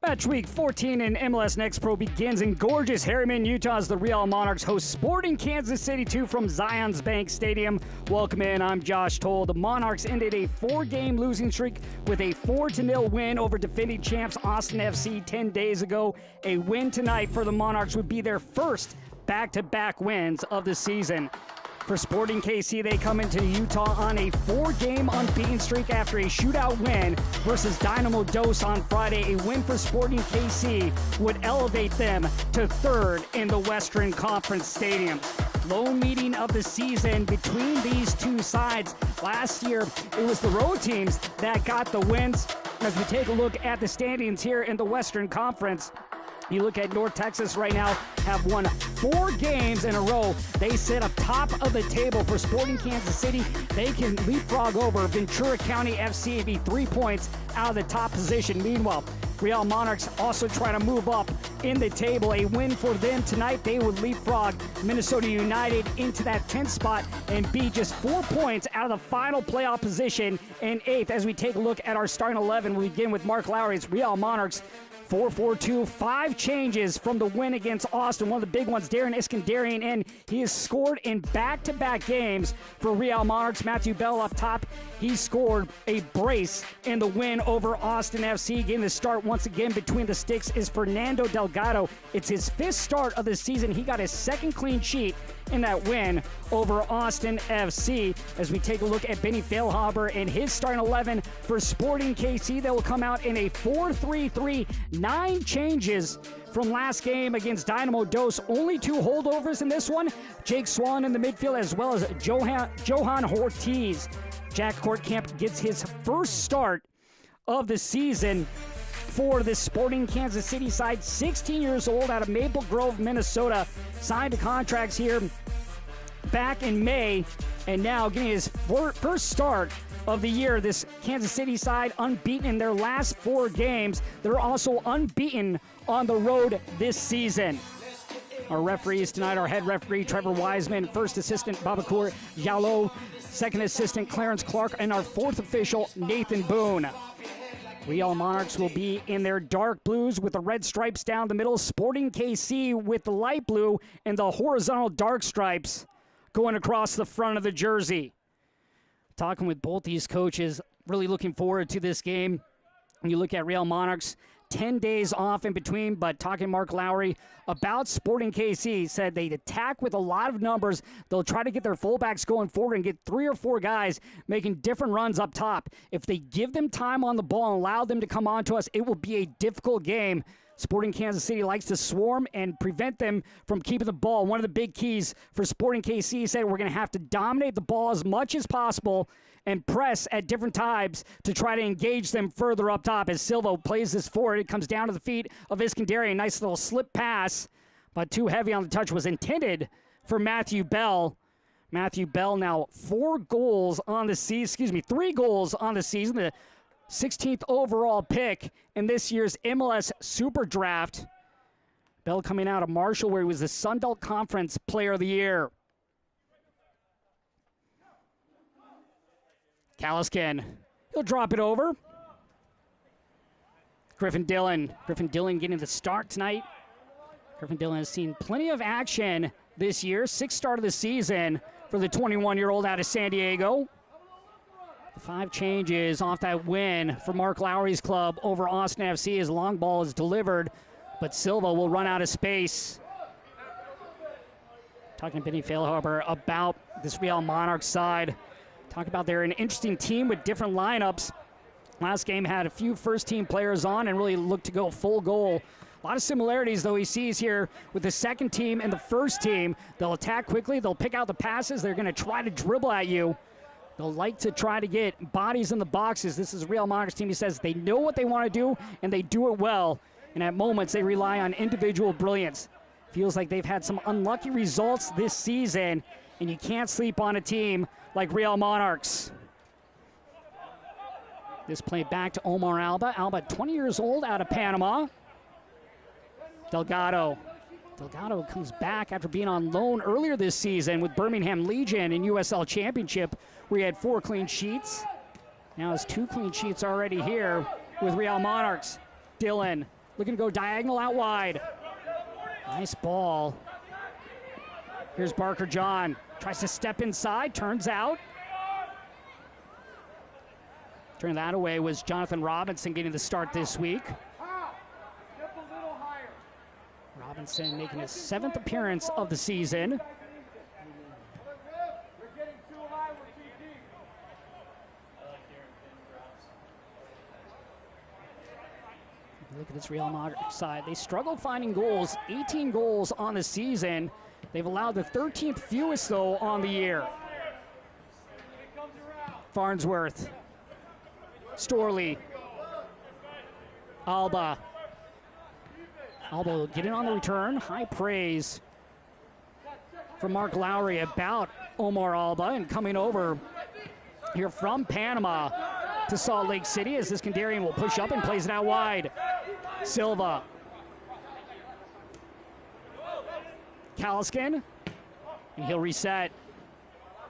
Match week 14 in MLS Next Pro begins in gorgeous Harriman, Utah, as the Real Monarchs host Sporting Kansas City 2 from Zions Bank Stadium. Welcome in, I'm Josh Toll. The Monarchs ended a 4-game losing streak with a 4-0 win over defending champs Austin FC 10 days ago. A win tonight for the Monarchs would be their first back-to-back wins of the season. For Sporting KC, they come into Utah on a 4-game unbeaten streak after a shootout win versus Dynamo Dos on Friday. A win for Sporting KC would elevate them to third in the Western Conference Stadium. Lone meeting of the season between these two sides. Last year, it was the road teams that got the wins. As we take a look at the standings here in the Western Conference, you look at North Texas right now, have won 4 games in a row. They sit up top of the table. For Sporting Kansas City, they can leapfrog over Ventura County FC and be 3 points out of the top position. Meanwhile, Real Monarchs also trying to move up in the table. A win for them tonight, they would leapfrog Minnesota United into that 10th spot and be just 4 points out of the final playoff position in 8th. As we take a look at our starting 11, we begin with Mark Lowry's Real Monarchs. 4-4-2, 5 changes from the win against Austin. One of the big ones, Darren Iskandarian, and he has scored in back-to-back games for Real Monarchs. Matthew Bell up top, he scored a brace in the win over Austin FC. Getting the start once again between the sticks is Fernando Delgado. It's his 5th start of the season. He got his 2nd clean sheet in that win over Austin FC. As we take a look at Benny Feilhaber and his starting 11 for Sporting KC, they will come out in a 4-3-3, 9 changes from last game against Dynamo Dos. Only 2 holdovers in this one. Jake Swan in the midfield, as well as Johan Ortiz. Jack Kortkamp gets his first start of the season for this Sporting Kansas City side. 16 years old, out of Maple Grove, Minnesota. Signed to contracts here back in May, and now getting his first start of the year. This Kansas City side unbeaten in their last 4 games. They're also unbeaten on the road this season. Our referees tonight, our head referee Trevor Wiseman, first assistant Babakur Jallo, second assistant Clarence Clark, and our 4th official Nathan Boone. Real Monarchs will be in their dark blues with the red stripes down the middle. Sporting KC with the light blue and the horizontal dark stripes going across the front of the jersey. Talking with both these coaches, really looking forward to this game. When you look at Real Monarchs, 10 days off in between, but talking Mark Lowry about Sporting KC, said they attack with a lot of numbers. They'll try to get their fullbacks going forward and get 3 or 4 guys making different runs up top. If they give them time on the ball and allow them to come on to us, it will be a difficult game. Sporting Kansas City likes to swarm and prevent them from keeping the ball. One of the big keys for Sporting KC said we're going to have to dominate the ball as much as possible and press at different times to try to engage them further up top. As Silva plays this forward, it comes down to the feet of Iskandarian. Nice little slip pass, but too heavy on the touch. Was intended for Matthew Bell. Matthew Bell now 3 goals on the season. The 16th overall pick in this year's MLS Super Draft. Bell coming out of Marshall, where he was the Sun Belt Conference Player of the Year. Calliscan, he'll drop it over. Griffin Dillon getting the start tonight. Griffin Dillon has seen plenty of action this year. 6th start of the season for the 21-year-old out of San Diego. 5 changes off that win for Mark Lowry's club over Austin FC. His long ball is delivered, but Silva will run out of space. Talking to Benny Feilhaber about this Real Monarchs side. Talk about they're an interesting team with different lineups. Last game had a few first-team players on and really looked to go full goal. A lot of similarities, though, he sees here with the second team and the first team. They'll attack quickly. They'll pick out the passes. They're going to try to dribble at you. They'll like to try to get bodies in the boxes. This is a Real Monarchs team. He says they know what they want to do, and they do it well. And at moments, they rely on individual brilliance. Feels like they've had some unlucky results this season, and you can't sleep on a team like Real Monarchs. This play back to Omar Alba. Alba, 20 years old, out of Panama. Delgado comes back after being on loan earlier this season with Birmingham Legion in USL Championship, where he had 4 clean sheets. Now has 2 clean sheets already here with Real Monarchs. Dillon looking to go diagonal out wide. Nice ball. Here's Barker John. Tries to step inside, turns out. Turning that away was Jonathan Robinson getting the start this week. Robinson making his 7th appearance of the season. Look at this Real Monarchs side. They struggled finding goals, 18 goals on the season. They've allowed the 13th fewest, though, on the year. Farnsworth. Storley. Alba. Alba getting on the return. High praise from Mark Lowry about Omar Alba, and coming over here from Panama to Salt Lake City as this Iskandarian will push up and plays it out wide. Silva. Kaliskin, and he'll reset.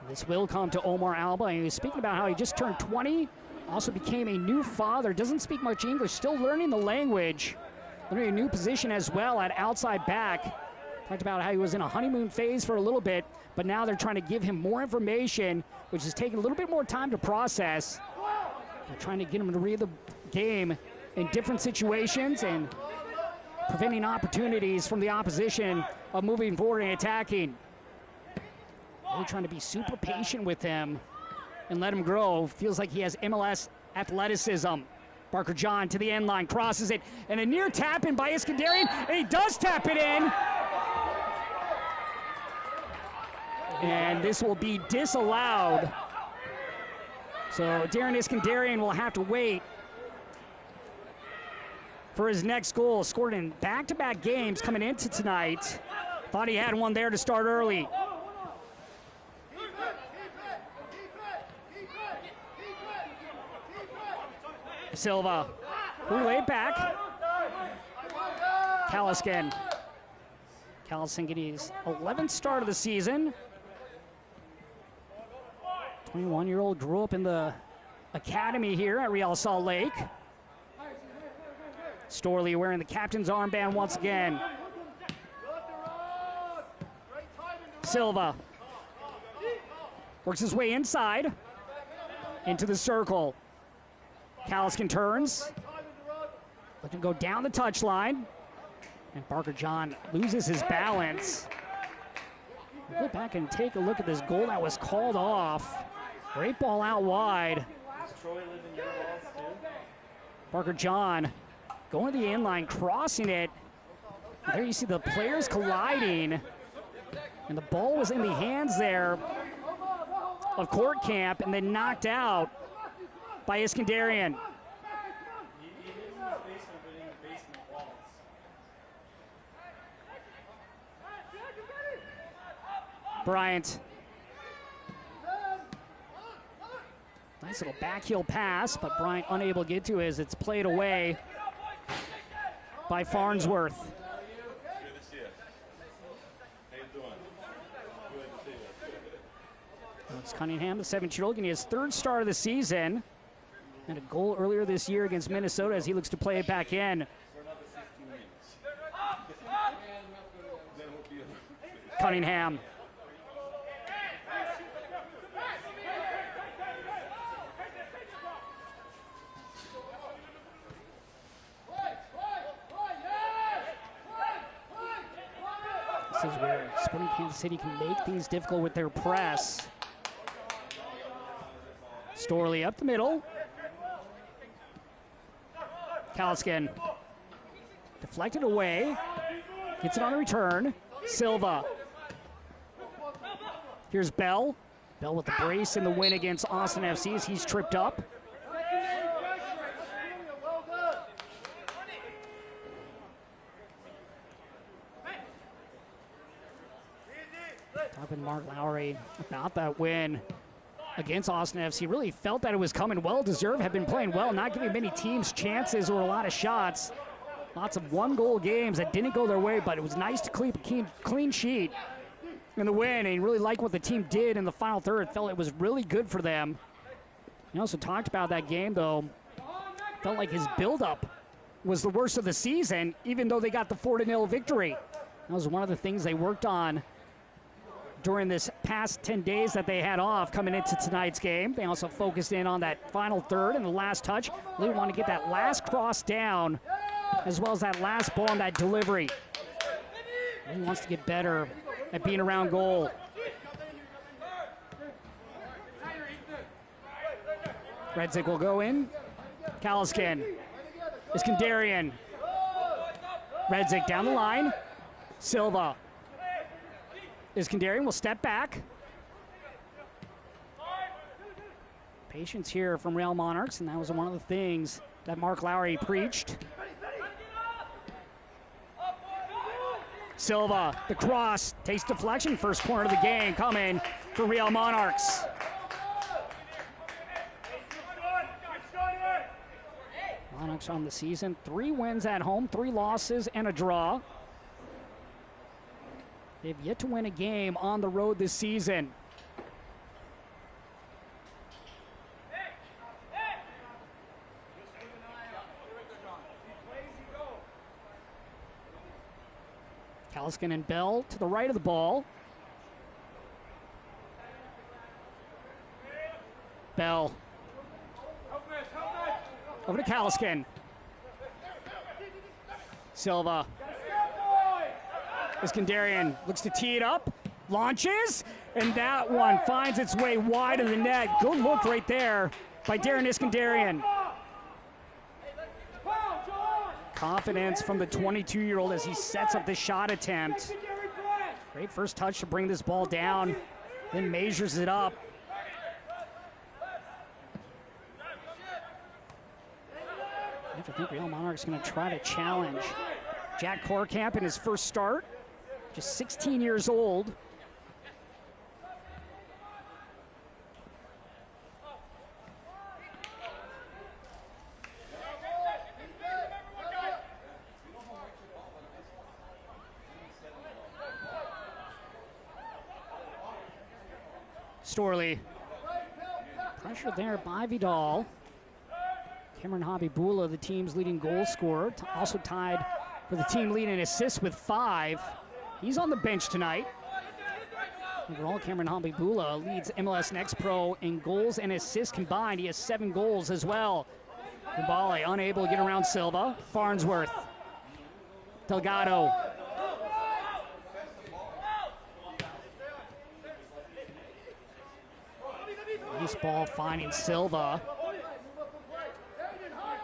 This will come to Omar Alba, and he was speaking about how he just turned 20, also became a new father, doesn't speak much English, still learning the language, learning a new position as well at outside back. Talked about how he was in a honeymoon phase for a little bit, but now they're trying to give him more information, which is taking a little bit more time to process. They're trying to get him to read the game in different situations and preventing opportunities from the opposition of moving forward and attacking. Really trying to be super patient with him and let him grow. Feels like he has MLS athleticism. Barker John to the end line, crosses it, and a near tap in by Iskandarian, and he does tap it in. And this will be disallowed. So Darren Iskandarian will have to wait for his next goal. Scored in back-to-back games coming into tonight. Thought he had one there to start early. Silva, who laid back. Kaliskin. Kaliskin getting his 11th start of the season. 21-year-old grew up in the academy here at Real Salt Lake. Storley wearing the captain's armband once again. Silva works his way inside into the circle. Kaliskin turns, looking to go down the touchline, and Barker John loses his balance. We'll go back and take a look at this goal that was called off. Great ball out wide. Barker John going to the inline, crossing it. There you see the players colliding, and the ball was in the hands there of Courtcamp, and then knocked out by Iskandarian. Bryant. Nice little backheel pass, but Bryant unable to get to it as it's played away by Farnsworth. It's Cunningham, the 17-year-old, getting his 3rd start of the season. And a goal earlier this year against Minnesota as he looks to play it back in. Cunningham. This is where Sporting Kansas City can make things difficult with their press. Storley up the middle. Kaliskin deflected away. Gets it on the return. Silva. Here's Bell. Bell with the brace in the win against Austin FC as he's tripped up. Talking Mark Lowry about that win against Austin FC. Really felt that it was coming. Well deserved, have been playing well, not giving many teams chances or a lot of shots. Lots of one-goal games that didn't go their way, but it was nice to keep a clean sheet in the win, and really liked what the team did in the final third. Felt it was really good for them. He also talked about that game, though. Felt like his build-up was the worst of the season, even though they got the 4-0 victory. That was one of the things they worked on during this past 10 days that they had off coming into tonight's game. They also focused in on that final third and the last touch. Really want to get that last cross down, as well as that last ball and that delivery. Really wants to get better at being around goal. Redzik will go in. Kaliskin. Iskandarian. Redzik down the line. Silva. Iskandarian will step back. Patience here from Real Monarchs, and that was one of the things that Mark Lowry preached. Silva, the cross, takes deflection, first corner of the game coming for Real Monarchs. Monarchs on the season, 3 wins at home, 3 losses and a draw. They've yet to win a game on the road this season. Kaliskin and Bell to the right of the ball. Bell. Over to Kaliskin. Silva. Iskandarian looks to tee it up, launches, and that one finds its way wide of the net. Good look right there by Darren Iskandarian. Confidence from the 22-year-old as he sets up the shot attempt. Great first touch to bring this ball down, then measures it up. I think Real Monarchs going to try to challenge Jack Korkamp in his first start, just 16 years old. Storley. Pressure there by Vidal. Cameron Habibula, the team's leading goal scorer, also tied for the team lead in assists with 5. He's on the bench tonight. Overall, Cameron Habibula leads MLS Next Pro in goals and assists combined. He has 7 goals as well. Kubale unable to get around Silva. Farnsworth. Delgado. Nice ball finding Silva.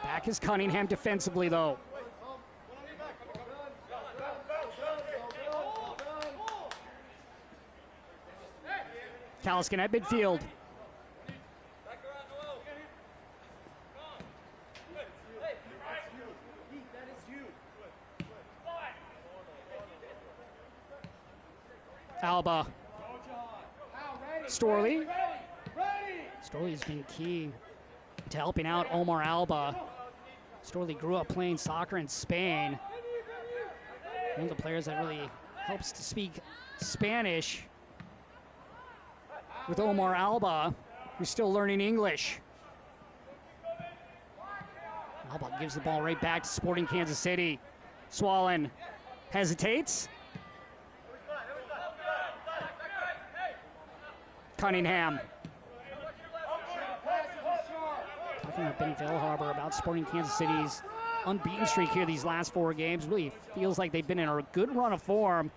Back is Cunningham defensively, though. Kaliskin at midfield. Alba. Storley. Storley's been key to helping out Omar Alba. Storley grew up playing soccer in Spain. One of the players that really helps to speak Spanish with Omar Alba, who's still learning English. Alba gives the ball right back to Sporting Kansas City. Swallen hesitates. Cunningham. Talking with Benny Feilhaber about Sporting Kansas City's unbeaten streak here these last 4 games. Really feels like they've been in a good run of form,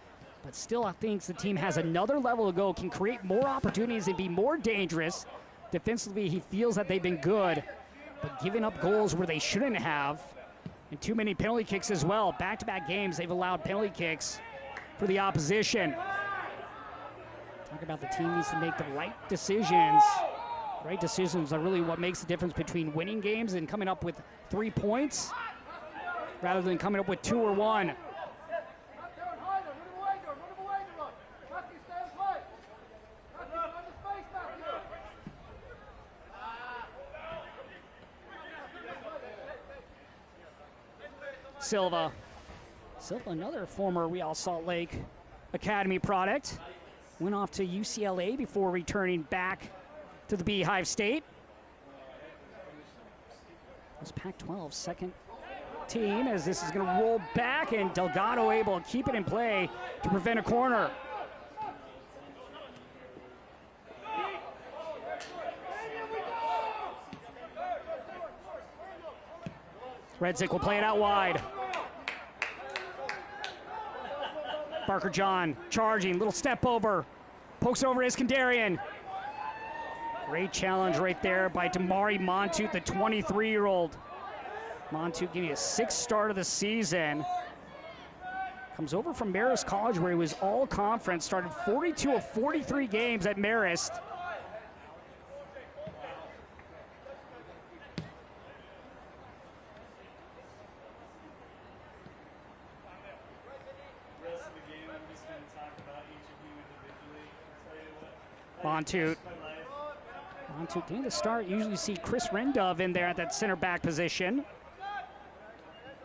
but still I think the team has another level to go, can create more opportunities and be more dangerous. Defensively, he feels that they've been good, but giving up goals where they shouldn't have, and too many penalty kicks as well. Back-to-back games, they've allowed penalty kicks for the opposition. Talk about the team needs to make the right decisions. Right decisions are really what makes the difference between winning games and coming up with 3 points rather than coming up with 2 or 1. Silva. Silva, another former Real Salt Lake Academy product. Went off to UCLA before returning back to the Beehive State. It was Pac-12's second team as this is going to roll back, and Delgado able to keep it in play to prevent a corner. Redzik will play it out wide. Barker John charging, little step over, pokes over Iskandarian. Great challenge right there by Damari Montoot, the 23-year-old. Montoot getting his 6th start of the season. Comes over from Marist College where he was all conference, started 42 of 43 games at Marist. Montoot getting the start. Usually see Chris Rendove in there at that center back position.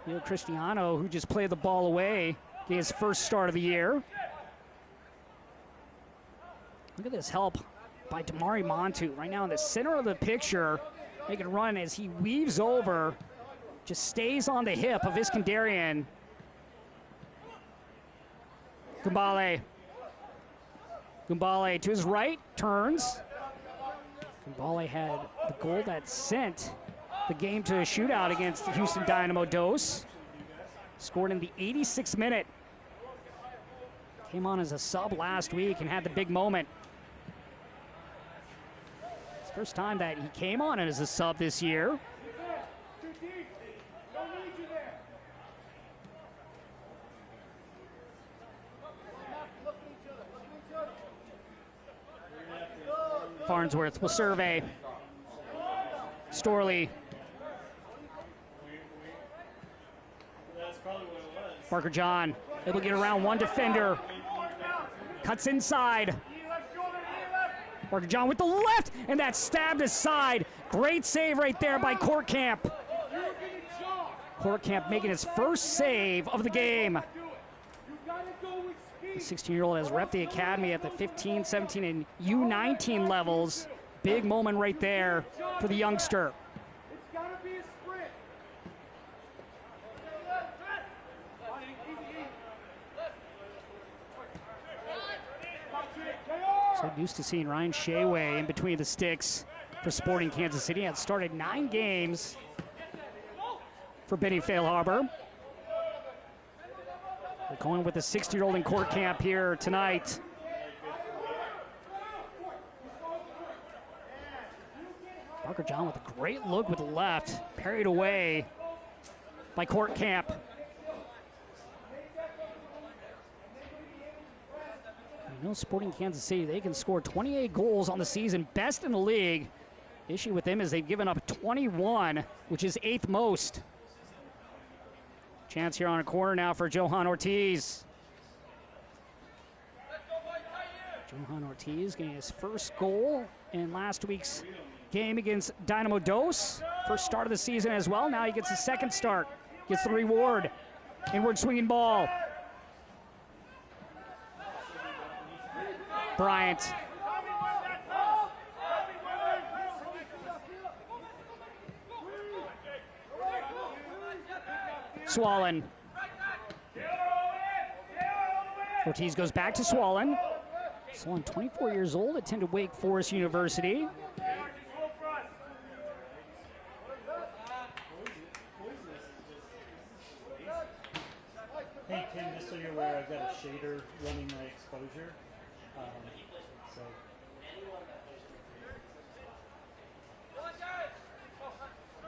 Neil Cristiano, who just played the ball away, getting his 1st start of the year. Look at this help by Damari Montoot right now in the center of the picture, making a run as he weaves over, just stays on the hip of Iskandarian. Gumbale to his right, turns. Gumbale had the goal that sent the game to a shootout against the Houston Dynamo Dos. Scored in the 86th minute. Came on as a sub last week and had the big moment. It's the first time that he came on as a sub this year. Farnsworth will survey. Storley. Barker John able to get around one defender. Cuts inside. Barker John with the left, and that's stabbed aside. Great save right there by Courtcamp. Courtcamp making his 1st save of the game. The 16-year-old has repped the academy at the 15, 17, and U19 levels. Big moment right there for the youngster. So used to seeing Ryan Shayway in between the sticks for Sporting Kansas City. Had started 9 games for Benny Failhaber. We're going with the 60-year-old in Courtcamp here tonight. Barker John with a great look with the left, parried away by Courtcamp. You know, Sporting Kansas City, they can score 28 goals on the season, best in the league. The issue with them is they've given up 21, which is 8th most. Chance here on a corner now for Johan Ortiz. Johan Ortiz getting his 1st goal in last week's game against Dynamo Dos. 1st start of the season as well. Now he gets his 2nd start. Gets the reward. Inward swinging ball. Bryant. Swallen. Ortiz goes back to Swallen. Swallen, 24 years old, attended Wake Forest University. Hey Tim, just so you're aware, I've got a shader running my exposure. So.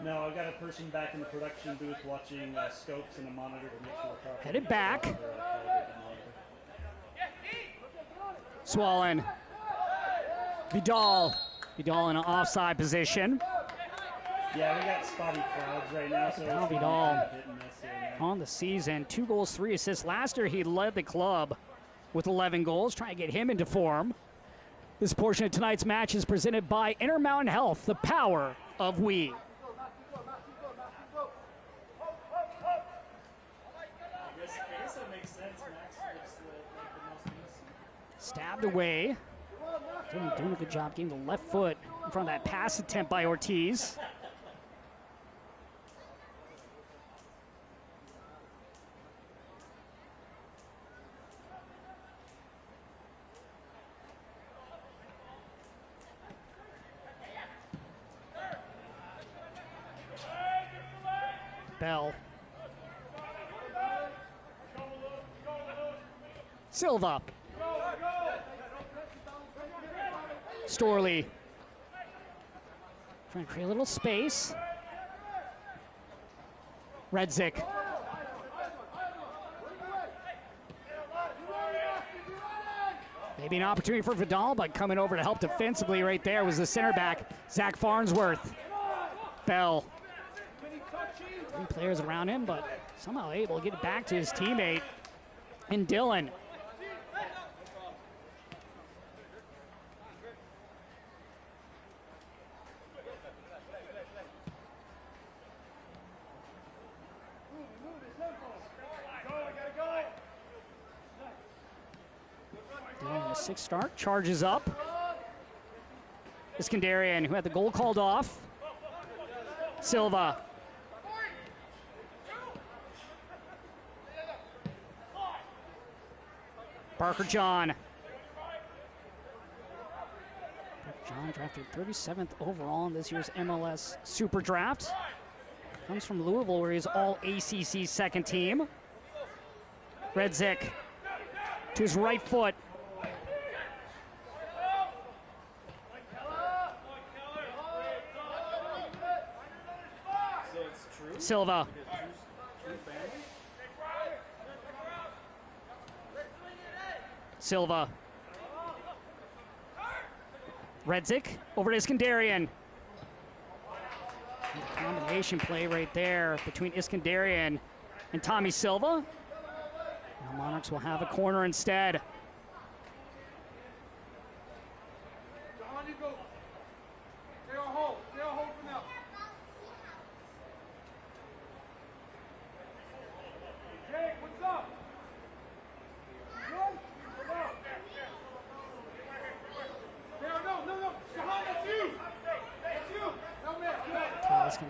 No, I've got a person back in the production booth watching scopes and a monitor to make sure we're properly. Headed back. Swallen. Vidal in an offside position. Yeah, we got spotty clouds right now. So Now Vidal on the season, 2 goals, 3 assists. Last year he led the club with 11 goals, trying to get him into form. This portion of tonight's match is presented by Intermountain Health, the power of we. I guess that makes sense. Max looks like the most innocent. Stabbed away. Doing a good job getting the left foot in front of that pass attempt by Ortiz. Bell. Silva. Storley. Trying to create a little space. Redzik. Maybe an opportunity for Vidal, but coming over to help defensively right there was the center back, Zach Farnsworth. Bell. 3 players around him, but somehow able to get it back to his teammate. And Dylan. Dylan, a 6 start, charges up. Iskandarian, who had the goal called off. Silva. Parker John. John drafted 37th overall in this year's MLS Super Draft. Comes from Louisville, where he's all ACC second team. Redzik to his right foot. Silva. Silva. Redzik over to Iskandarian. Combination play right there between Iskandarian and Tommy Silva. Now Monarchs will have a corner instead.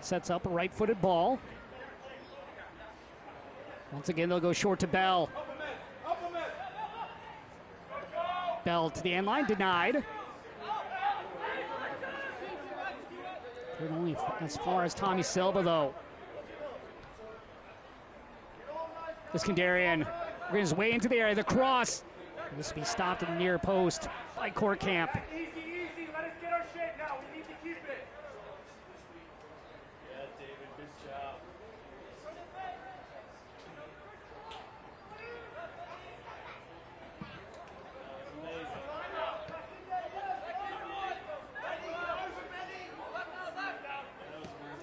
Sets up a right-footed ball. Once again, they'll go short to Bell. Bell to the end line, denied. Only as far as Tommy Silva, though. Iskandarian working his way into the area. The cross. This will be stopped at the near post by Courtcamp.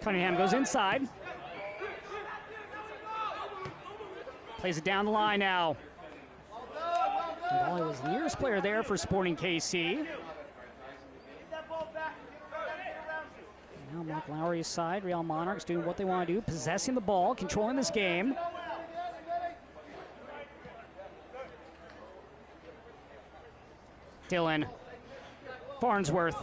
Cunningham goes inside. Plays it down the line now. Ball was the nearest player there for Sporting KC. Now Mark Lowry's side, Real Monarchs doing what they want to do, possessing the ball, controlling this game. Dylan. Farnsworth.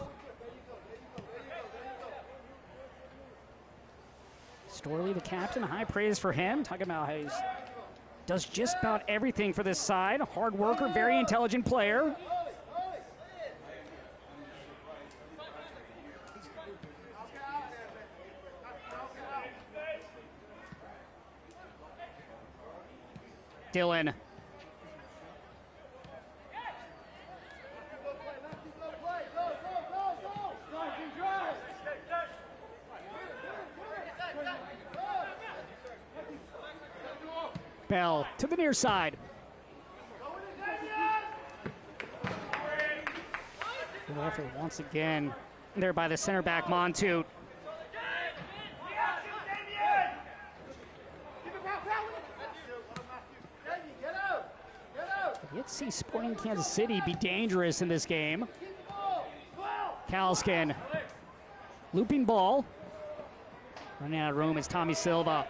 Storley, the captain, high praise for him. Talking about how he does just about everything for this side. Hard worker, very intelligent player. Dylan. Bell to the near side. Good effort once again there by the center back, Montoot. Let's see Sporting Kansas City be dangerous in this game. Kalskin. Looping ball. Running out of room is Tommy Silva.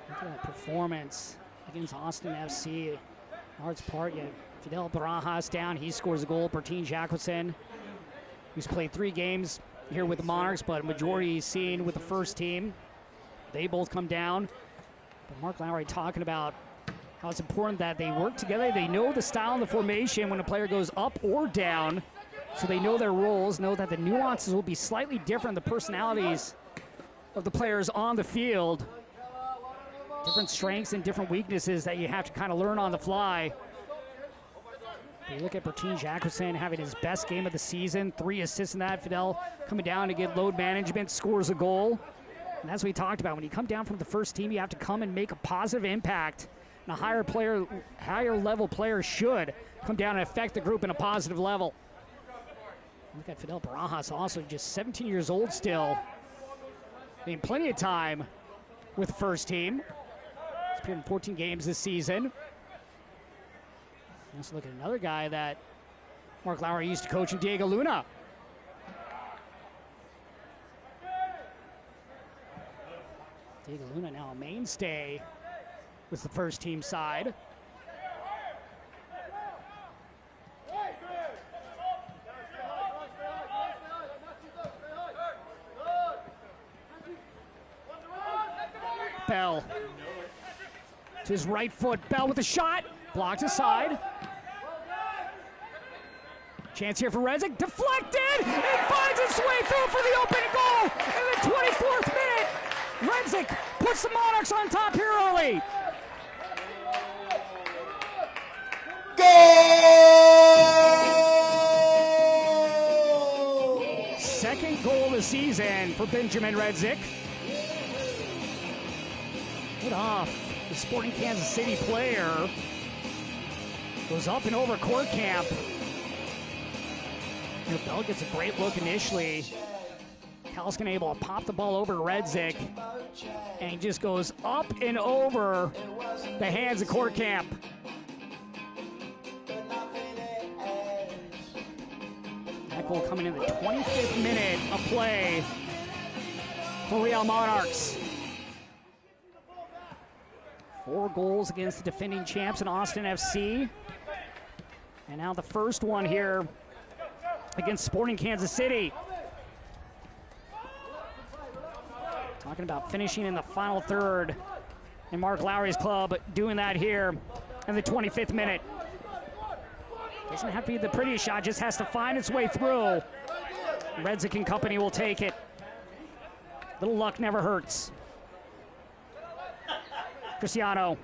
Look at that performance against Austin FC. Large part, yeah. Fidel Barajas down. He scores a goal. Bertine Jacqueson, who's played 3 games here with the Monarchs, but majority he's seen with the first team. They both come down. But Mark Lowry talking about how it's important that they work together. They know the style and the formation when a player goes up or down, so they know their roles, know that the nuances will be slightly different, the personalities of the players on the field. Different strengths and different weaknesses that you have to kind of learn on the fly. You look at Bertin Jacqueline having his best game of the season, 3 assists in that. Fidel coming down to get load management, scores a goal. And that's what we talked about. When you come down from the first team, you have to come and make a positive impact. And a higher level player should come down and affect the group in a positive level. Look at Fidel Barajas, also just 17 years old still. They have plenty of time with the first team. He's appeared in 14 games this season. Let's look at another guy that Mark Lowry used to coach, in Diego Luna. Diego Luna now a mainstay with the first team side. Bell to his right foot. Bell with a shot. Blocked aside. Chance here for Redzik. Deflected! It finds its way through for the opening goal in the 24th minute. Redzik puts the Monarchs on top here early. Goal! Second goal of the season for Benjamin Redzik. Put off the Sporting Kansas City player. Goes up and over court camp. And Bell gets a great look initially. Kalskin able to pop the ball over to Redzik. And he just goes up and over the hands of court camp. That goal coming in the 25th minute of play for Real Monarchs. 4 goals against the defending champs in Austin FC. And now the first one here against Sporting Kansas City. Talking about finishing in the final third. And Mark Lowry's club doing that here in the 25th minute. Doesn't have to be the prettiest shot, just has to find its way through. Redzik and company will take it. Little luck never hurts. Cristiano.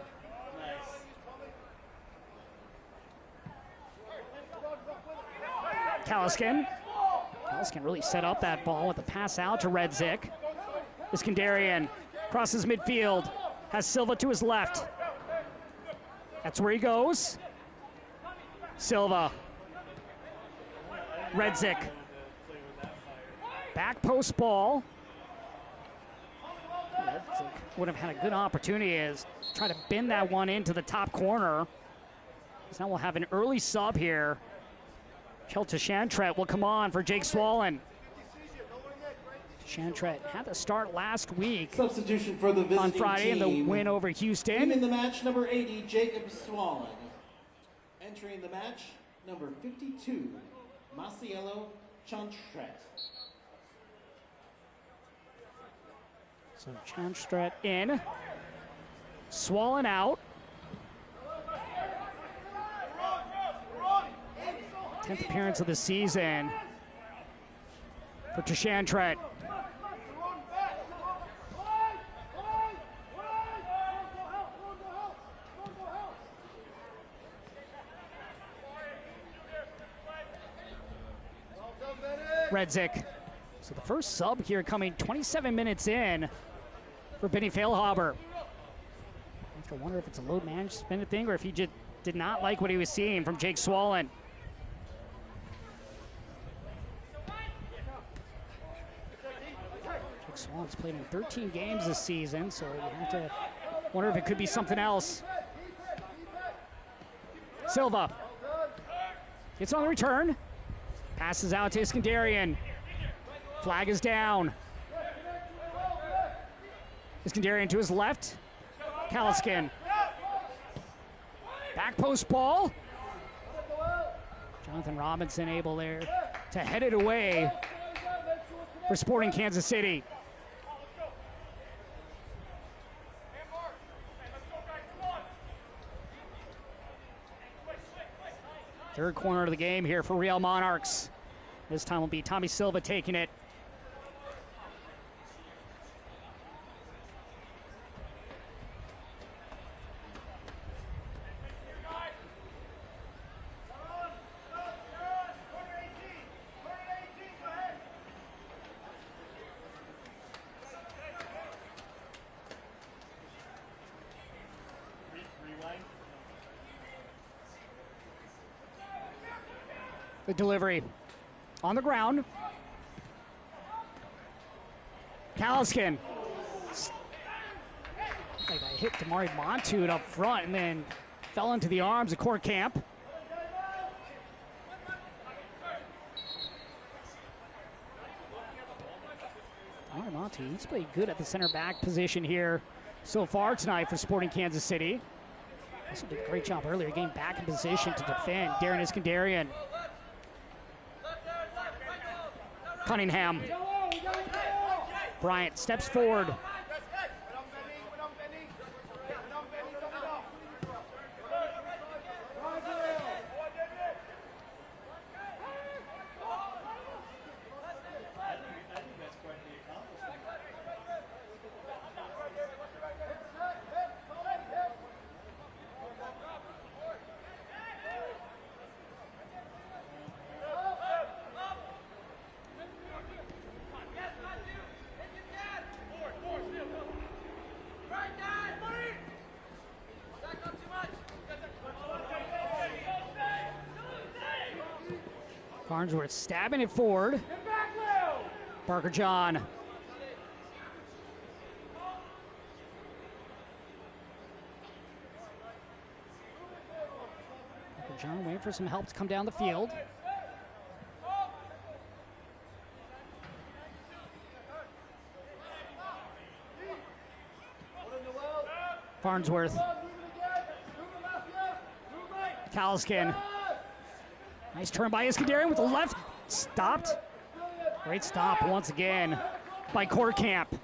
Kalskin. Kalskin really set up that ball with the pass out to Redzik. Iskandarian crosses midfield. Has Silva to his left. That's where he goes. Silva. Redzik. Back post ball. Redzik would have had a good opportunity as try to bend that one into the top corner. So now we'll have an early sub here. Kelta Shantret will come on for Jake Swallen. Shantret had the start last week. Substitution for the visiting on Friday team. in the win over Houston. In the match, number 80, Jacob Swallen. Entering the match, number 52, Macielo Chantret. So Chantret in. Swallen out. 10th appearance of the season for Chantret. Redzik. So the first sub here coming 27 minutes in for Benny Feilhaber. I have to wonder if it's a load management thing or if he just did not like what he was seeing from Jake Swallen. Jake Swallen's played in 13 games this season, so you have to wonder if it could be something else. Silva gets on the return. Passes out to Iskandarian. Flag is down. Iskandarian to his left. Kalskin. Back post ball. Jonathan Robinson able there to head it away for Sporting Kansas City. Third corner of the game here for Real Monarchs. This time will be Tommy Silva taking it. The delivery on the ground. Kalaskin. Like I hit Damari Montude up front and then fell into the arms of Court Camp. Damari Montude, he's played good at the center back position here so far tonight for Sporting Kansas City. Also did a great job earlier, getting back in position to defend. Darren Iskandarian. Cunningham. Bryant steps forward. Farnsworth stabbing it forward. Parker John. Parker John waiting for some help to come down the field. Farnsworth. Kalaskin. Nice turn by Iskandarian with the left. Stopped. Great stop once again by Court Camp.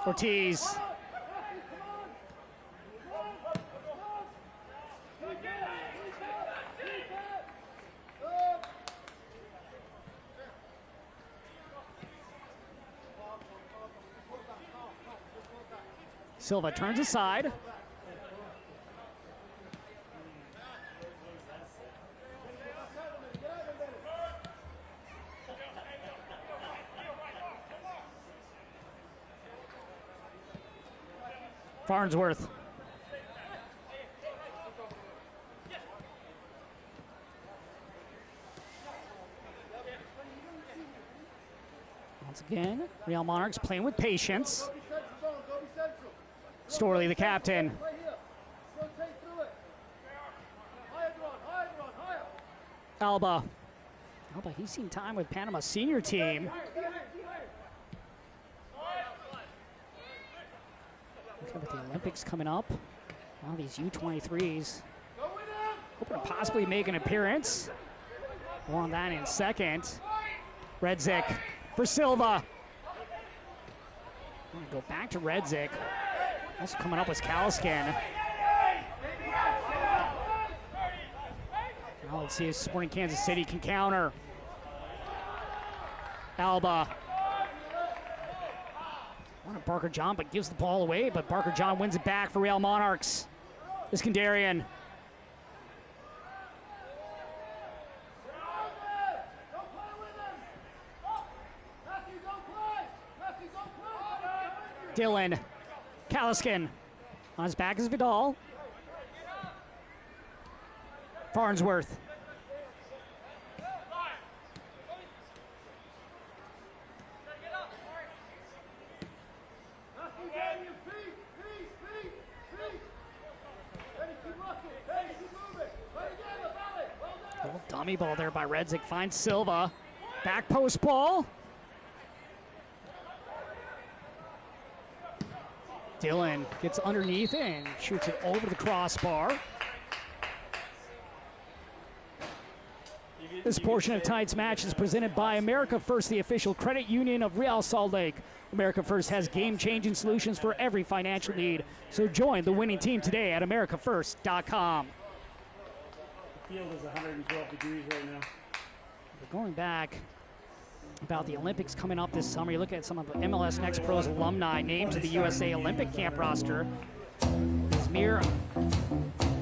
Ortiz. Silva turns aside. Farnsworth. Once again, Real Monarchs playing with patience. Storley, the captain. Alba. He's seen time with Panama's senior team. Okay, with the Olympics coming up, all these U23s hoping to possibly make an appearance. More on that in a second. Redzik for Silva. I'm gonna go back to Redzik. Also coming up was Kalaskin. Now let's see if Sporting Kansas City can counter. Alba. Wanted Parker John, but gives the ball away, but Parker John wins it back for Real Monarchs. Iskandarian. Dylan. Kalaskin. On his back is Vidal. Farnsworth. Little dummy ball there by Redzik. Finds Silva. Back post ball. Dylan gets underneath and shoots it over the crossbar. This portion of tonight's match is presented by America First, the official credit union of Real Salt Lake. America First has game-changing solutions for every financial need. So join the winning team today at americafirst.com. The field is 112 degrees right now. We're going back about the Olympics coming up this summer. You look at some of the MLS Next Pro's alumni named to the USA Olympic camp roster. Izmir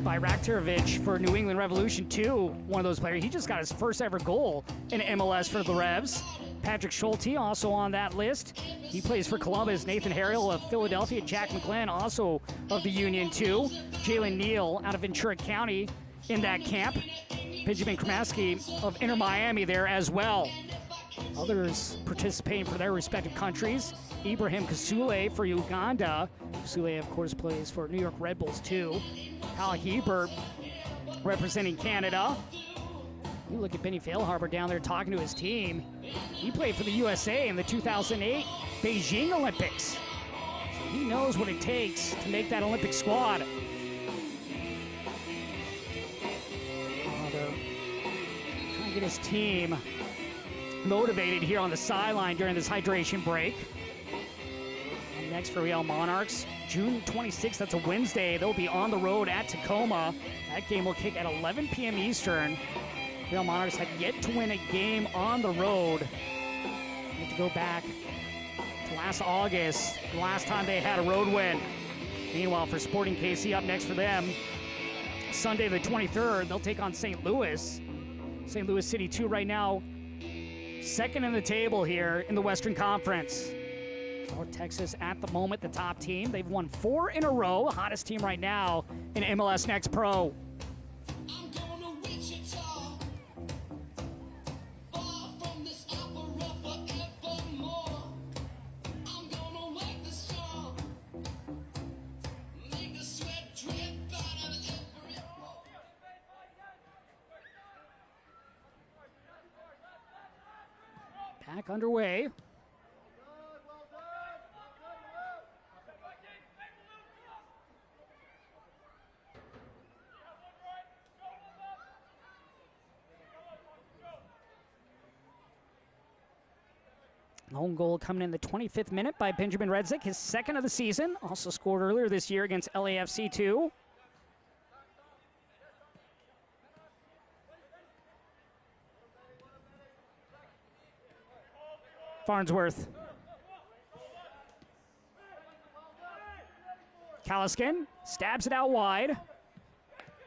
Bayraktarovic for New England Revolution 2, one of those players. He just got his first ever goal in MLS for the Revs. Patrick Schulte also on that list. He plays for Columbus. Nathan Harrell of Philadelphia. Jack McGlenn also of the Union too. Jalen Neal out of Ventura County in that camp. Benjamin Kramaski of Inter Miami there as well. Others participating for their respective countries. Ibrahim Kasule for Uganda. Kasule, of course, plays for New York Red Bulls too. Kyle Hebert representing Canada. You look at Benny Feilhaber down there talking to his team. He played for the USA in the 2008 Beijing Olympics. So he knows what it takes to make that Olympic squad. Trying to get his team motivated here on the sideline during this hydration break. And next for Real Monarchs, June 26th, that's a Wednesday. They'll be on the road at Tacoma. That game will kick at 11 p.m. Eastern. Real Monarchs have yet to win a game on the road. You have to go back to last August, the last time they had a road win. Meanwhile, for Sporting KC, up next for them, Sunday the 23rd, they'll take on St. Louis. St. Louis City 2 right now, second in the table here in the Western Conference. North Texas at the moment, the top team. They've won 4 in a row, the hottest team right now in MLS Next Pro. Back underway. Lone goal coming in the 25th minute by Benjamin Redzik, his second of the season. Also scored earlier this year against LAFC 2. Farnsworth. Kalliskin stabs it out wide.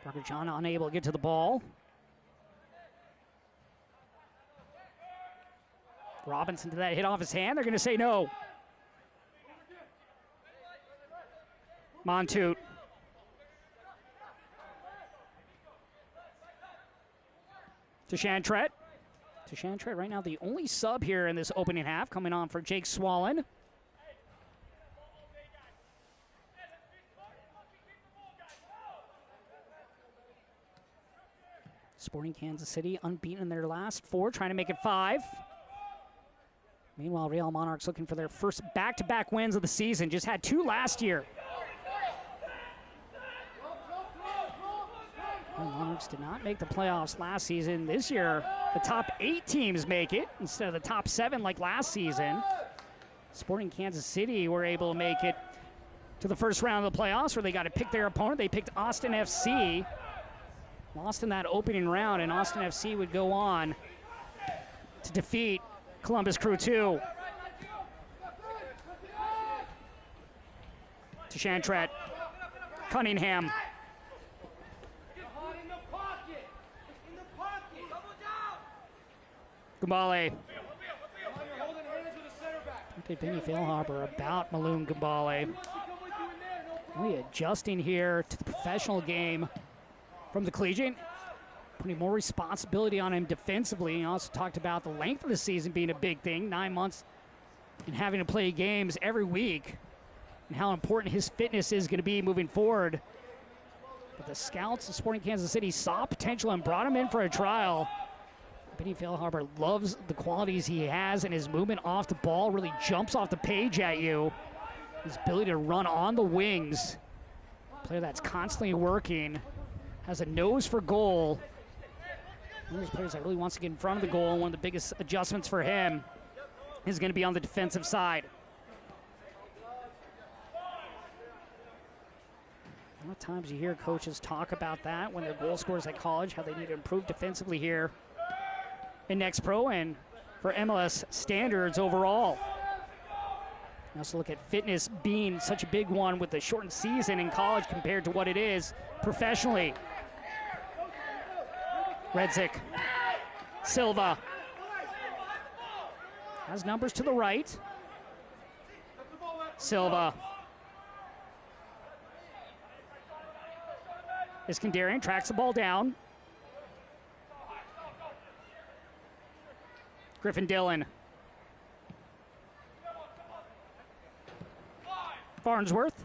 Parker John unable to get to the ball. Robinson to that hit off his hand. They're going to say no. Montoot. To Chantret. Chantret right now the only sub here in this opening half, coming on for Jake Swallen. Sporting Kansas City unbeaten in their last 4, trying to make it 5. Meanwhile, Real Monarchs looking for their first back-to-back wins of the season. Just had 2 last year. Real Monarchs did not make the playoffs last season. This year, the top 8 teams make it instead of the top 7 like last season. Sporting Kansas City were able to make it to the first round of the playoffs where they got to pick their opponent. They picked Austin FC. Lost in that opening round, and Austin FC would go on to defeat Columbus Crew 2. To Chantret. Cunningham. Gumbale. Okay, Benny Feilhaber about Maloon Gumbale. Really adjusting here to the professional game from the collegiate, putting more responsibility on him defensively. He also talked about the length of the season being a big thing, 9 months and having to play games every week, and how important his fitness is going to be moving forward. But the scouts of Sporting Kansas City saw potential and brought him in for a trial. Benny Feilhaber loves the qualities he has, and his movement off the ball really jumps off the page at you. His ability to run on the wings. A player that's constantly working, has a nose for goal. One of those players that really wants to get in front of the goal, and one of the biggest adjustments for him is going to be on the defensive side. A lot of times you hear coaches talk about that when they're goal scorers at college, how they need to improve defensively here in Next Pro and for MLS standards overall. You also look at fitness being such a big one with the shortened season in college compared to what it is professionally. Redzik. Silva. Has numbers to the right. Silva. Iskandarian tracks the ball down. Griffin Dillon. Farnsworth.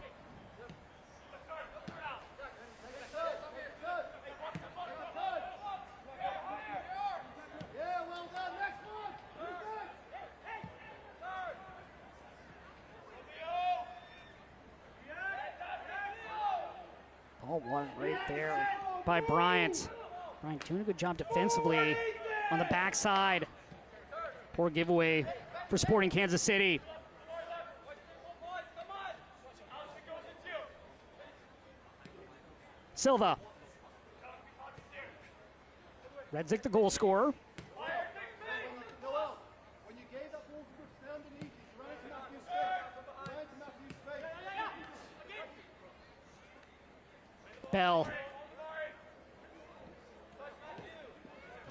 Ball one right there by Bryant. Bryant doing a good job defensively on the backside. Poor giveaway for Sporting Kansas City. Silva. Redzik, the goal scorer. Bell.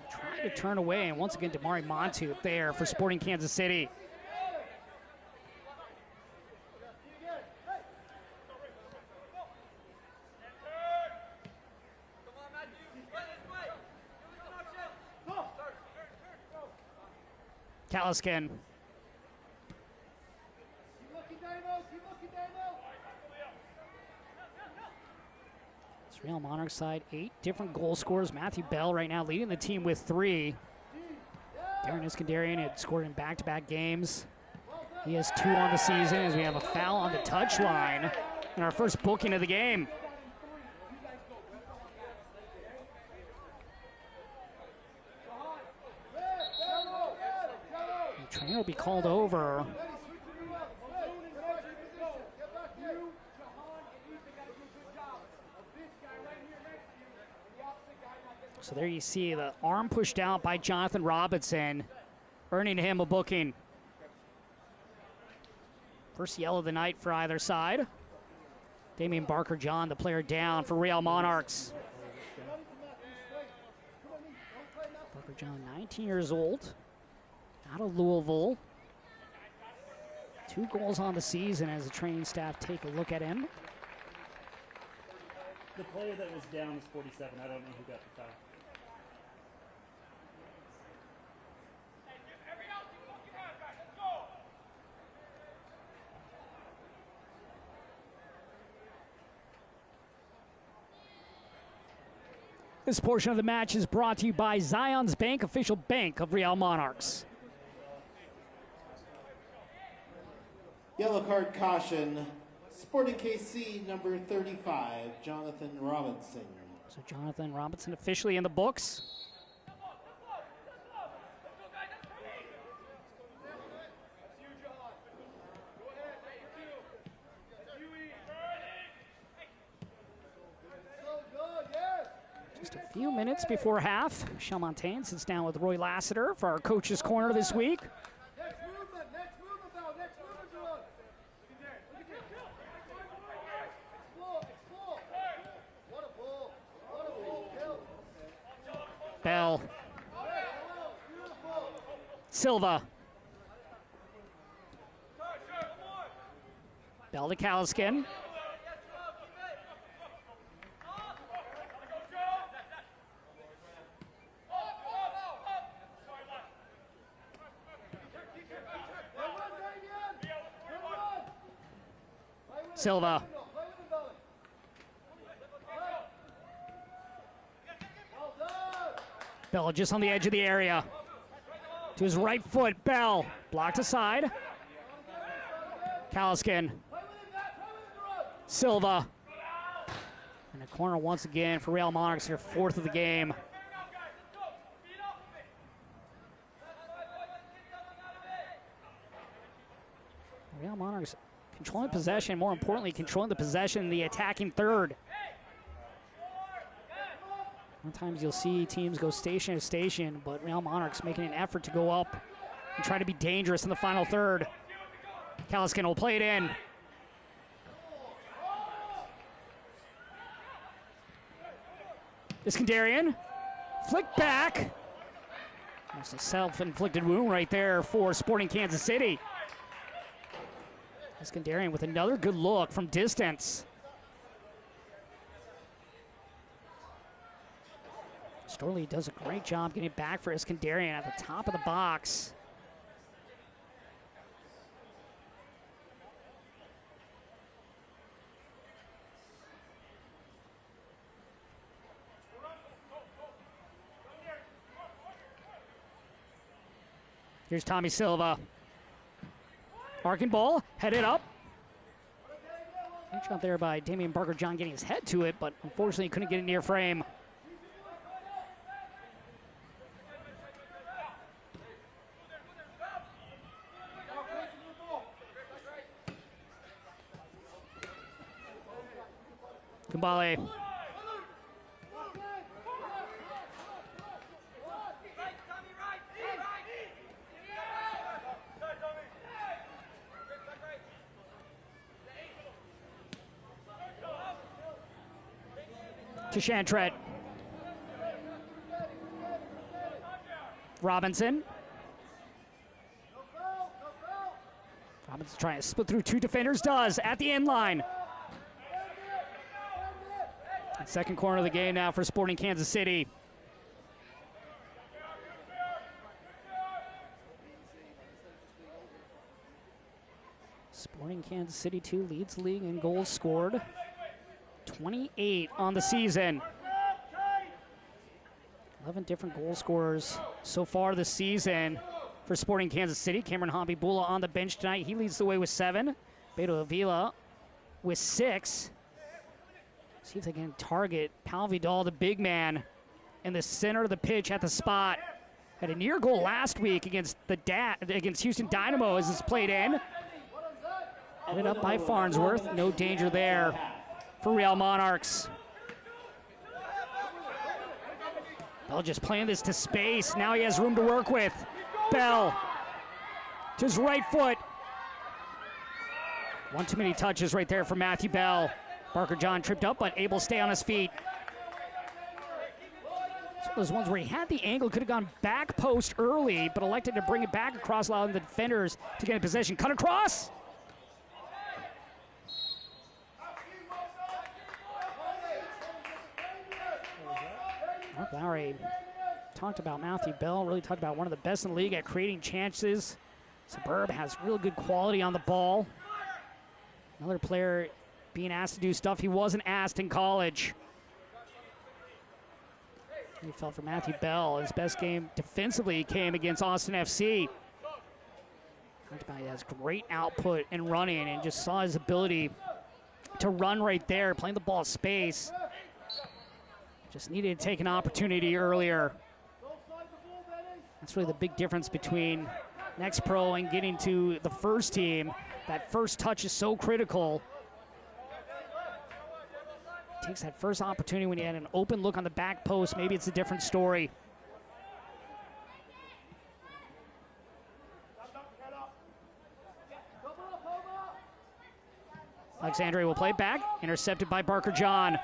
Trying to turn away, and once again, Damari Montu there for Sporting Kansas City. Kaliskin. It's Real Monarchs side, 8 different goal scorers. Matthew Bell right now leading the team with 3. Darren Iskandarian had scored in back-to-back games. He has 2 on the season as we have a foul on the touchline in our first booking of the game. The trainer will be called over. So there you see the arm pushed out by Jonathan Robinson, earning him a booking. First yellow of the night for either side. Damian Barker-John, the player down for Real Monarchs. Barker-John, 19 years old, out of Louisville. 2 goals on the season as the training staff take a look at him. The player that was down is 47. I don't know who got the foul. This portion of the match is brought to you by Zions Bank, official bank of Real Monarchs. Yellow card caution. Sporting KC number 35, Jonathan Robinson. So Jonathan Robinson officially in the books. Just a few minutes before half, Chalmontaine sits down with Roy Lassiter for our Coach's Corner this week. Bell. Silva. Bell to Kaliskin. Silva. Bell just on the edge of the area. To his right foot, Bell. Blocked aside. Kaliskin. Silva. And a corner once again for Real Monarchs, their 4th of the game. Real Monarchs controlling possession, more importantly, controlling the possession in the attacking third. Sometimes you'll see teams go station to station, but Real Monarchs making an effort to go up and try to be dangerous in the final third. Kaliskin will play it in. Iskandarian, flick back. That's a self-inflicted wound right there for Sporting Kansas City. Iskandarian with another good look from distance. Storley does a great job getting back for Iskandarian at the top of the box. Here's Tommy Silva. Arcing ball, headed up. Great job there by Damian Barker-John getting his head to it, but unfortunately he couldn't get it near frame. Kumbale. To Shantret. Robinson. Robinson trying to split through two defenders, does at the end line. Second corner of the game now for Sporting Kansas City. Sporting Kansas City 2 leads the league in goals scored. 28 on the season. 11 different goal scorers so far this season for Sporting Kansas City. Cameron Hambibula on the bench tonight. He leads the way with 7. Beto Avila with 6. See if they can target Pal Vidal, the big man, in the center of the pitch at the spot. Had a near goal last week against against Houston Dynamo as it's played in. Headed up by Farnsworth. No danger there for Real Monarchs. Bell just playing this to space. Now he has room to work with. Bell to his right foot. One too many touches right there for Matthew Bell. Barker-John tripped up, but able to stay on his feet. It's one of those ones where he had the angle, could have gone back post early, but elected to bring it back across, allowing the defenders to get in possession. Cut across! Mark Lowry talked about Matthew Bell, really talked about one of the best in the league at creating chances. Suburb has real good quality on the ball. Another player being asked to do stuff he wasn't asked in college. He fell for Matthew Bell. His best game defensively came against Austin FC. He has great output in running and just saw his ability to run right there, playing the ball space. Just needed to take an opportunity earlier. That's really the big difference between Next Pro and getting to the first team. That first touch is so critical. Takes that first opportunity when you had an open look on the back post. Maybe it's a different story. Alexandre will play back, intercepted by Barker-John.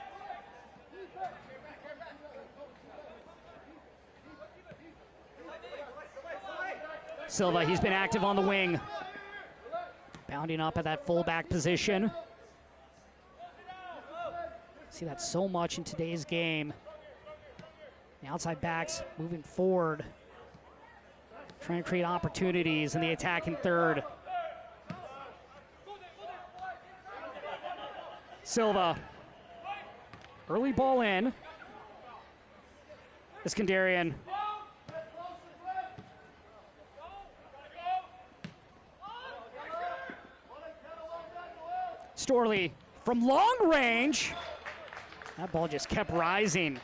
Silva, he's been active on the wing. Bounding up at that fullback position. See that so much in today's game. The outside backs moving forward, trying to create opportunities in the attacking third. Silva, early ball in. Iskandarian. Storley from long range. That ball just kept rising.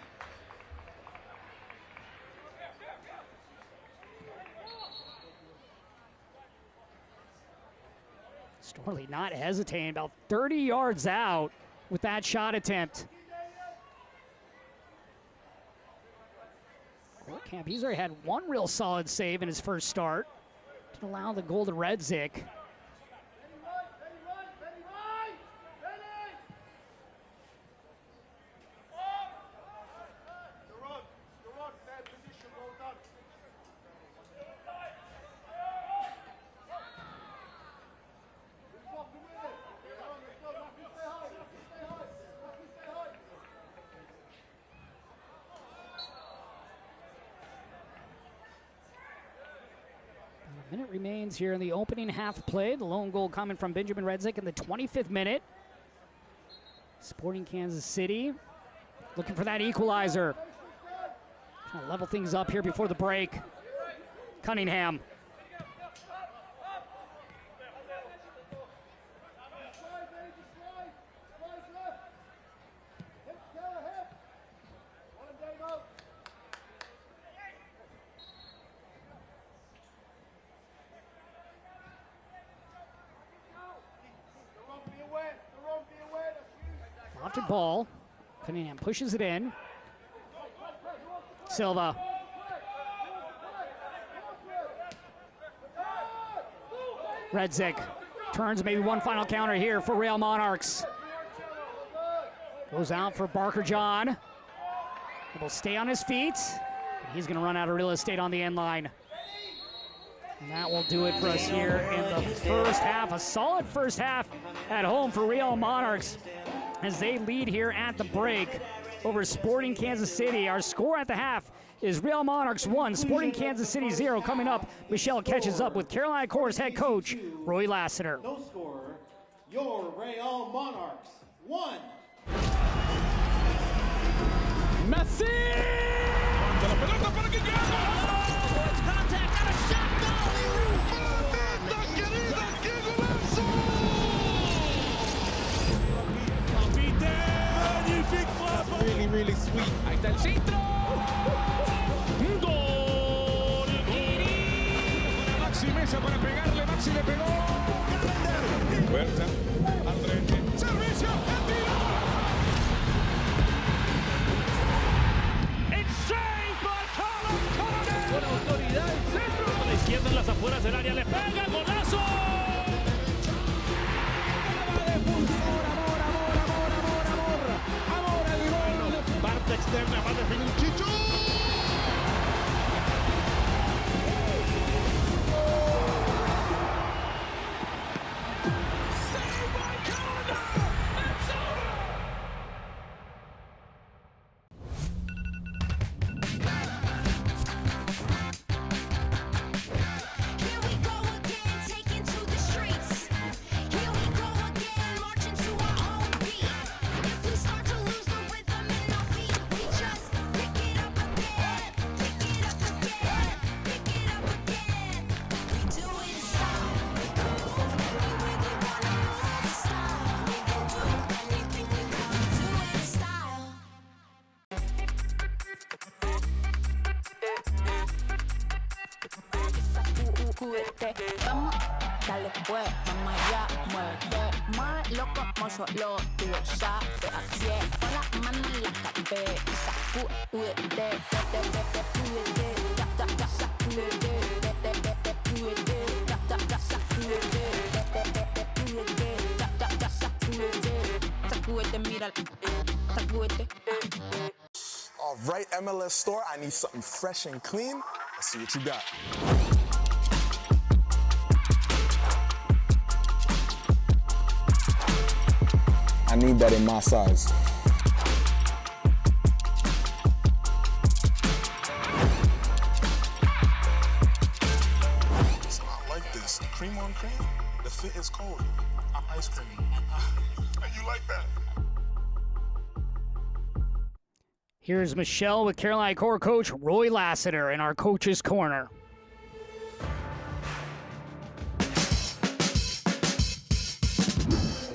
Storley not hesitating, about 30 yards out with that shot attempt. Camp, he's already had one real solid save in his first start to allow the goal to Redzik. remains here in the opening half play. The lone goal coming from Benjamin Redzik in the 25th minute. Sporting Kansas City looking for that equalizer. Trying to level things up here before the break. Cunningham. Lofted ball. Cunningham pushes it in. Silva. Redzik turns, maybe one final counter here for Real Monarchs. Goes out for Barker John. He will stay on his feet. He's going to run out of real estate on the end line. And that will do it for us here in the first half. A solid first half at home for Real Monarchs as they lead here at the break over Sporting Kansas City. Our score at the half is Real Monarchs 1, Sporting Kansas City 0. Coming up, Michelle catches up with Carolina Corps head coach Roy Lassiter. No score, your Real Monarchs 1. Messi! La pelota para que contact, got a shot, ¡Mamita querida, qué golazo! Magnifique frappe! Really sweet. Ahí está el centro. ¡Gol! Maxi Mesa para pegarle, Maxi le pegó. Puerta, al frente, servicio, el tiro. Con autoridad el centro. A la izquierda en las afueras del área le pega, golazo. Amor al gol. Parte externa, va a definir Chicho. Vamos, dale pues, mamá ya muerde más loco como solo tú lo sabes. Así es, con las manos en la cabeza, sacúdete, sacúdete, mira, sacúdete. All right, MLS store, I need something fresh and clean. Let's see what you got. I need that in my size. It's not like this. Cream on cream? The fit is cold. I'm ice cream. You like that? Here's Michelle with Carolina Corps coach Roy Lassiter in our Coach's Corner.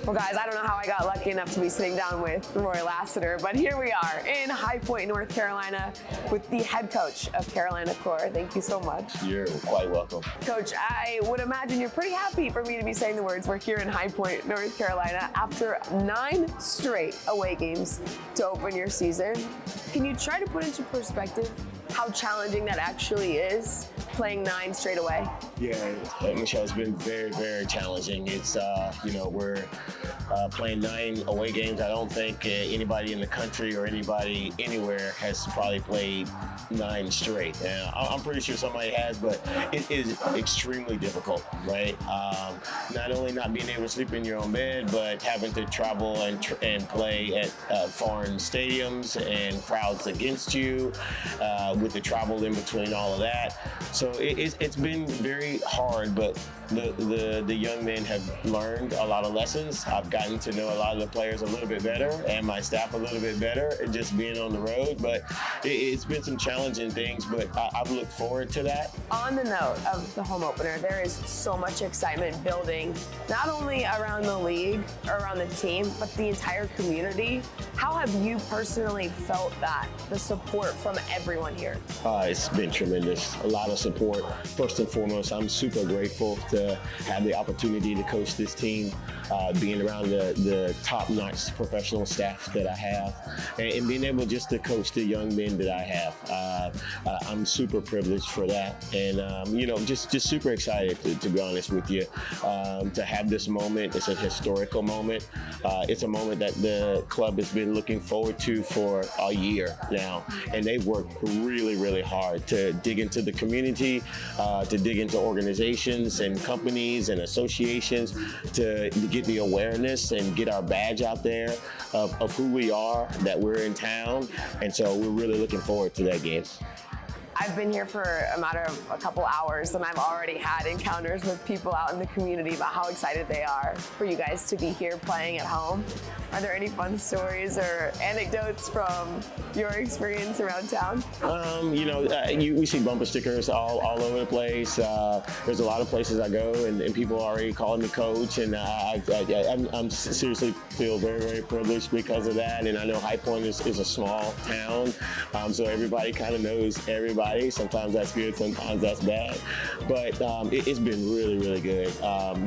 Well, guys, I don't know how I got lucky enough to be sitting down with Roy Lassiter, but here we are in High Point, North Carolina, with the head coach of Carolina Corps. Thank you so much. You're quite welcome. Coach, I would imagine you're pretty happy for me to be saying the words. We're here in High Point, North Carolina, after 9 straight away games to open your season. Can you try to put into perspective how challenging that actually is, playing 9 straight away? Yeah, Michelle, it's been very, very challenging. It's, we're playing 9 away games. I don't think anybody in the country or anybody anywhere has probably played 9 straight. Now, I'm pretty sure somebody has, but it is extremely difficult, right? Not only not being able to sleep in your own bed, but having to travel and play at foreign stadiums and crowds against you, with the travel in between all of that. So So it's been very hard, but the young men have learned a lot of lessons. I've gotten to know a lot of the players a little bit better and my staff a little bit better, just being on the road. But it's been some challenging things, but I've looked forward to that. On the note of the home opener, there is so much excitement building, not only around the league or around the team, but the entire community. How have you personally felt that, the support from everyone here? It's been tremendous. A lot of support. First and foremost, I'm super grateful to have the opportunity to coach this team, being around the top-notch professional staff that I have, and being able just to coach the young men that I have. I'm super privileged for that, and you know, just super excited to be honest with you, to have this moment. It's a historical moment. It's a moment that the club has been looking forward to for a year now, and they've worked really, really hard to dig into the community, to dig into organizations and companies and associations, to get the awareness and get our badge out there of who we are, that we're in town, and so we're really looking forward to that game. I've been here for a matter of a couple hours, and I've already had encounters with people out in the community about how excited they are for you guys to be here playing at home. Are there any fun stories or anecdotes from your experience around town? You know, we see bumper stickers all over the place. There's a lot of places I go, and people are already calling me coach, and I'm seriously feel very, very privileged because of that. And I know High Point is a small town, so everybody kind of knows everybody. Sometimes that's good, sometimes that's bad. But it's been really, really good.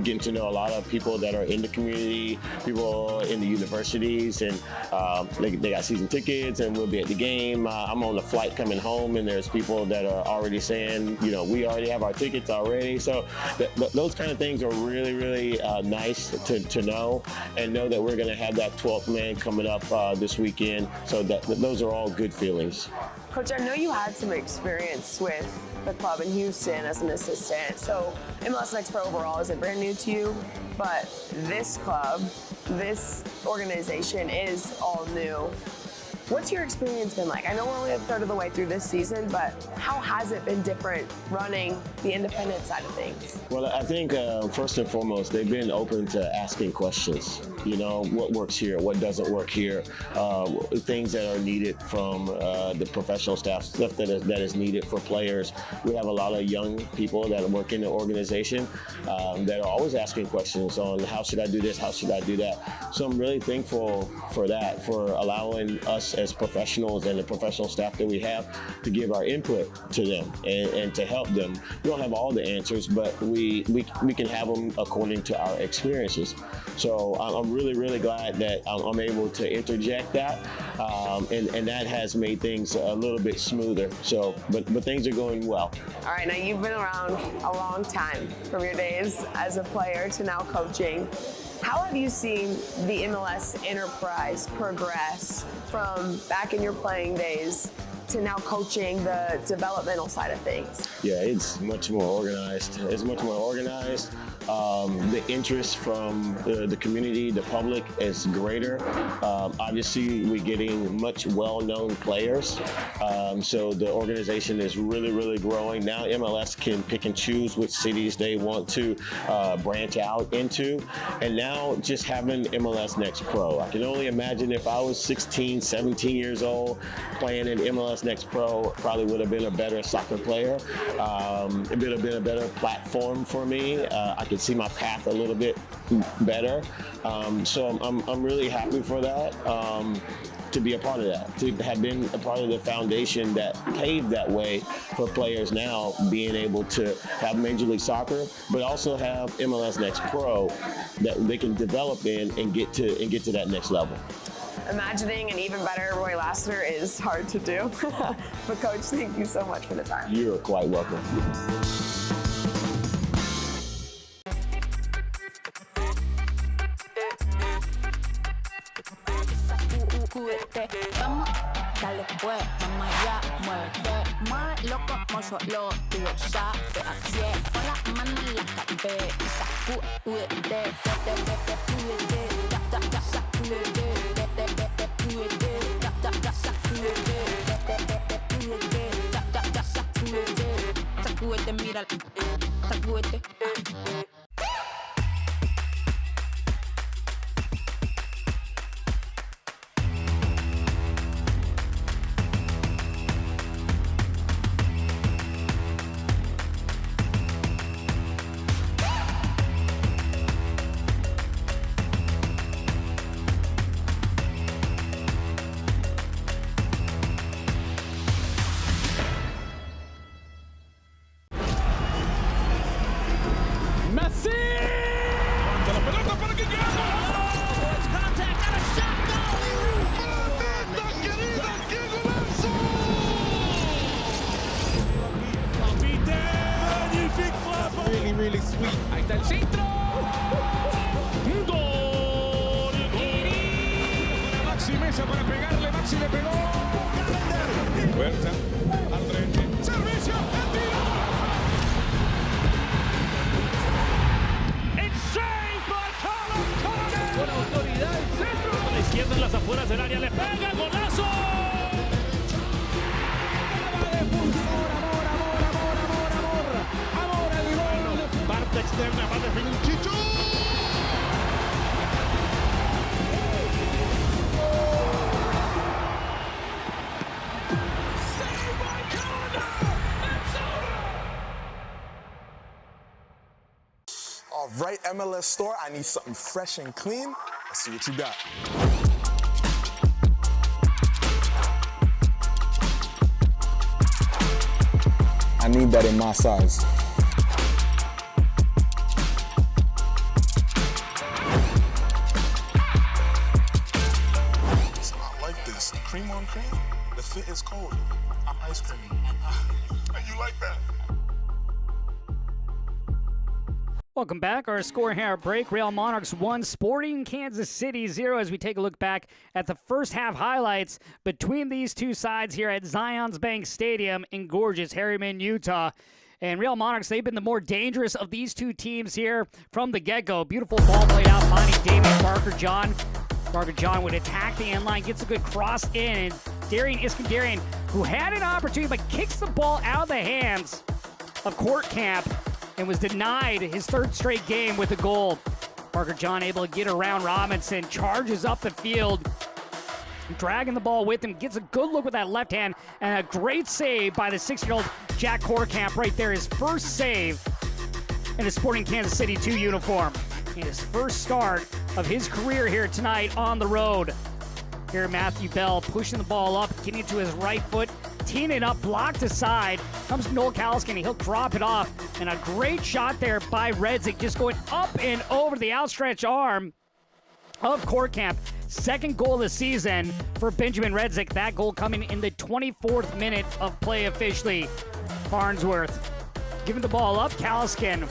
Getting to know a lot of people that are in the community, people in the universities, and they got season tickets, and we'll be at the game. I'm on the flight coming home, and there's people that are already saying, you know, we already have our tickets already. So those kind of things are really, really nice to know, and know that we're going to have that 12th man coming up this weekend. So those are all good feelings. Coach, I know you had some experience with the club in Houston as an assistant, so MLS Next Pro overall isn't brand new to you, but this club, this organization is all new. What's your experience been like? I know we're only a third of the way through this season, but how has it been different running the independent side of things? Well, I think first and foremost, they've been open to asking questions. You know, what works here, what doesn't work here, things that are needed from the professional staff, stuff that is needed for players. We have a lot of young people that work in the organization that are always asking questions on how should I do this, how should I do that. So I'm really thankful for that, for allowing us as professionals and the professional staff that we have to give our input to them and to help them. We don't have all the answers, but we can have them according to our experiences. So I'm really, really glad that I'm able to interject that, and that has made things a little bit smoother. So, but things are going well. All right, now you've been around a long time, from your days as a player to now coaching. How have you seen the MLS enterprise progress from back in your playing days to now coaching the developmental side of things? Yeah, it's much more organized. It's much more organized. The interest from the community, the public, is greater. Obviously, we're getting much well-known players, so the organization is really, really growing. Now MLS can pick and choose which cities they want to branch out into, and now just having MLS Next Pro. I can only imagine if I was 16, 17 years old playing in MLS Next Pro, probably would have been a better soccer player. It would have been a better platform for me. I could see my path a little bit better. So I'm really happy for that, to be a part of that, to have been a part of the foundation that paved that way for players now being able to have Major League Soccer, but also have MLS Next Pro that they can develop in and get to that next level. Imagining an even better Roy Lassiter is hard to do. But Coach, thank you so much for the time. You're quite welcome. Vamos, dale pues, mamá ya, muévete más loco como solo tú lo sabes. Así es, pon las manos en la cabeza, sacúdete, sacúdete Sacúdete. Levanta la pelota para que quede. ¡Mamita querida, qué golazo! Magnifique frappe. Really, really sweet. Ahí está el centro. Gol. Maxi Mesa para pegarle. Maxi le pegó. Huerta al frente. Servicio. El tiro. Con autoridad el centro. A la izquierda en las afueras del área. Le pega. Golazo. Amor al gol. Parte externa. Va a definir Chicho. All right, MLS store, I need something fresh and clean. Let's see what you got. I need that in my size. I like this. Cream on cream. The fit is cold. I'm ice cream. You like that? Welcome back. Our score here at break. Real Monarchs 1, Sporting Kansas City 0 as we take a look back at the first half highlights between these two sides here at Zions Bank Stadium in gorgeous Harriman, Utah. And Real Monarchs, they've been the more dangerous of these two teams here from the get-go. Beautiful ball played out, finding Damian Barker John. Barker John would attack the end line, gets a good cross in, and Darian Iskandarian, who had an opportunity but kicks the ball out of the hands of Court Camp and was denied his third straight game with a goal. Barker John able to get around Robinson, charges up the field, dragging the ball with him, gets a good look with that left hand, and a great save by the 6-year-old Jack Courtcamp right there. His first save in a Sporting Kansas City 2 uniform. His first start of his career here tonight on the road. Here Matthew Bell pushing the ball up, getting it to his right foot, teeing it up, blocked aside. Comes Noel Kaliskin, he'll drop it off. And a great shot there by Redzik, just going up and over the outstretched arm of Courtcamp. Second goal of the season for Benjamin Redzik. That goal coming in the 24th minute of play officially. Farnsworth giving the ball up. Kaliskin,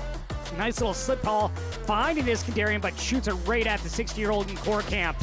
nice little slip ball, finding Iskandarian, but shoots it right at the 60-year-old in Courtcamp.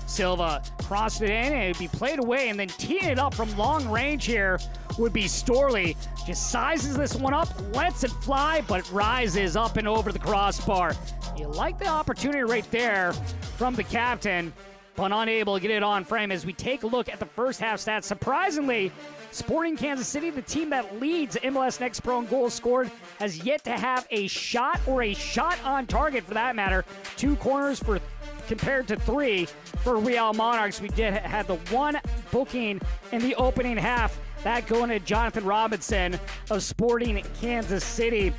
Silva crossed it in, and it'd be played away, and then teeing it up from long range here would be Storley. Just sizes this one up, lets it fly, but rises up and over the crossbar. You like the opportunity right there from the captain, but unable to get it on frame as we take a look at the first half stats. Surprisingly, Sporting Kansas City, the team that leads MLS Next Pro in goals scored, has yet to have a shot or a shot on target for that matter. 2 corners for compared to 3 for Real Monarchs. We did have the one booking in the opening half, that going to Jonathan Robinson of Sporting Kansas City.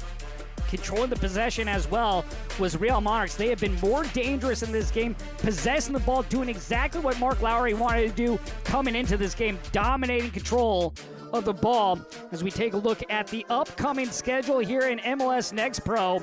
Controlling the possession as well was Real Monarchs. They have been more dangerous in this game, possessing the ball, doing exactly what Mark Lowry wanted to do coming into this game, dominating control of the ball. As we take a look at the upcoming schedule here in MLS Next Pro,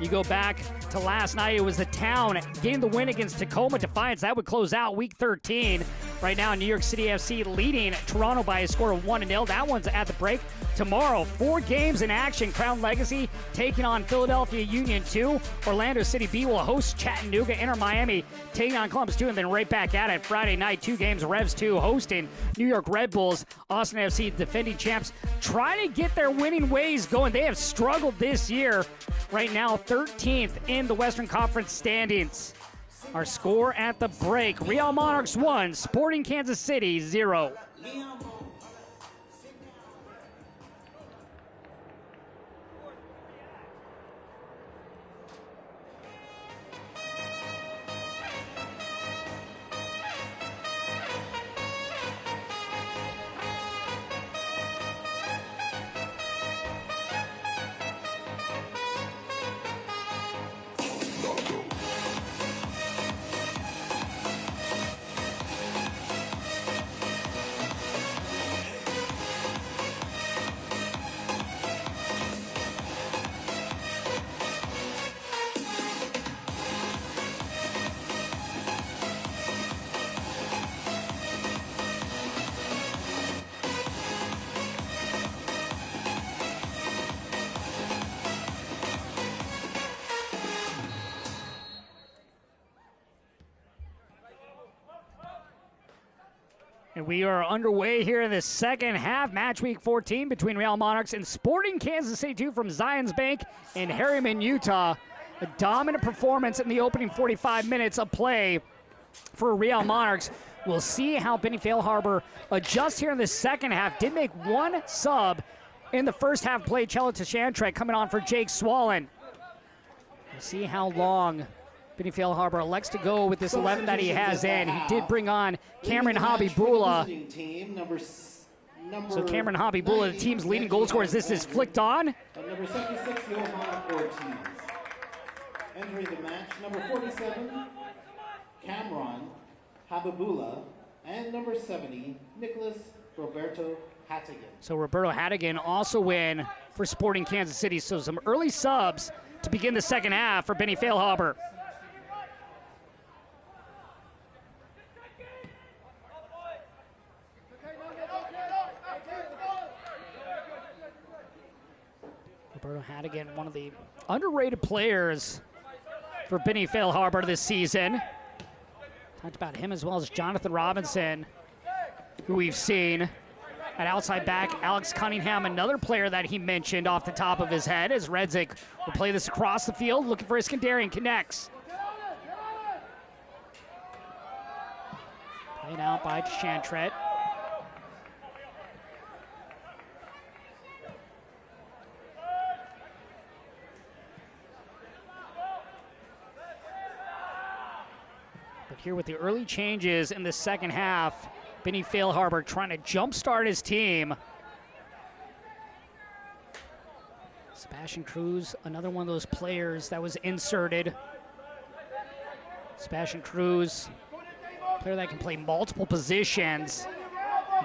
you go back to last night, it was the Town getting the win against Tacoma Defiance. That would close out Week 13. Right now, New York City FC leading Toronto by a score of 1-0. That one's at the break. Tomorrow, 4 games in action. Crown Legacy taking on Philadelphia Union 2. Orlando City B will host Chattanooga. Inter Miami taking on Columbus 2, and then right back at it Friday night. 2 games, Revs 2 hosting New York Red Bulls. Austin FC, defending champs, trying to get their winning ways going. They have struggled this year. Right now, 13th in the Western Conference standings. Our score at the break, Real Monarchs 1, Sporting Kansas City 0. And we are underway here in the second half, match week 14 between Real Monarchs and Sporting Kansas City 2 from Zions Bank in Harriman, Utah. A dominant performance in the opening 45 minutes of play for Real Monarchs. We'll see how Benny Failharbor adjusts here in the second half. Did make one sub in the first half play. Chelo Tashantrek coming on for Jake Swallen. We'll see how long Benny Failharbor elects to go with this 11 that he has in. He did bring on Cameron Habibullah. So Cameron Habibullah, the team's leading goal scorer, as this is flicked on. And number 76, Johan Ortiz. Entering the match, number 47, Cameron Habibullah. And number 70, Nicholas Roberto Hattigan. So Roberto Hattigan also in for Sporting Kansas City. So some early subs to begin the second half for Benny Failharbor. Roberto Hattigan, one of the underrated players for Benny Failharbor this season. Talked about him as well as Jonathan Robinson, who we've seen at outside back. Alex Cunningham, another player that he mentioned off the top of his head, as Redzik will play this across the field, looking for Iskandarian, connects. Played out by Chantret. But here with the early changes in the second half, Benny Failharbor trying to jumpstart his team. Sebastian Cruz, another one of those players that was inserted. Sebastian Cruz, player that can play multiple positions.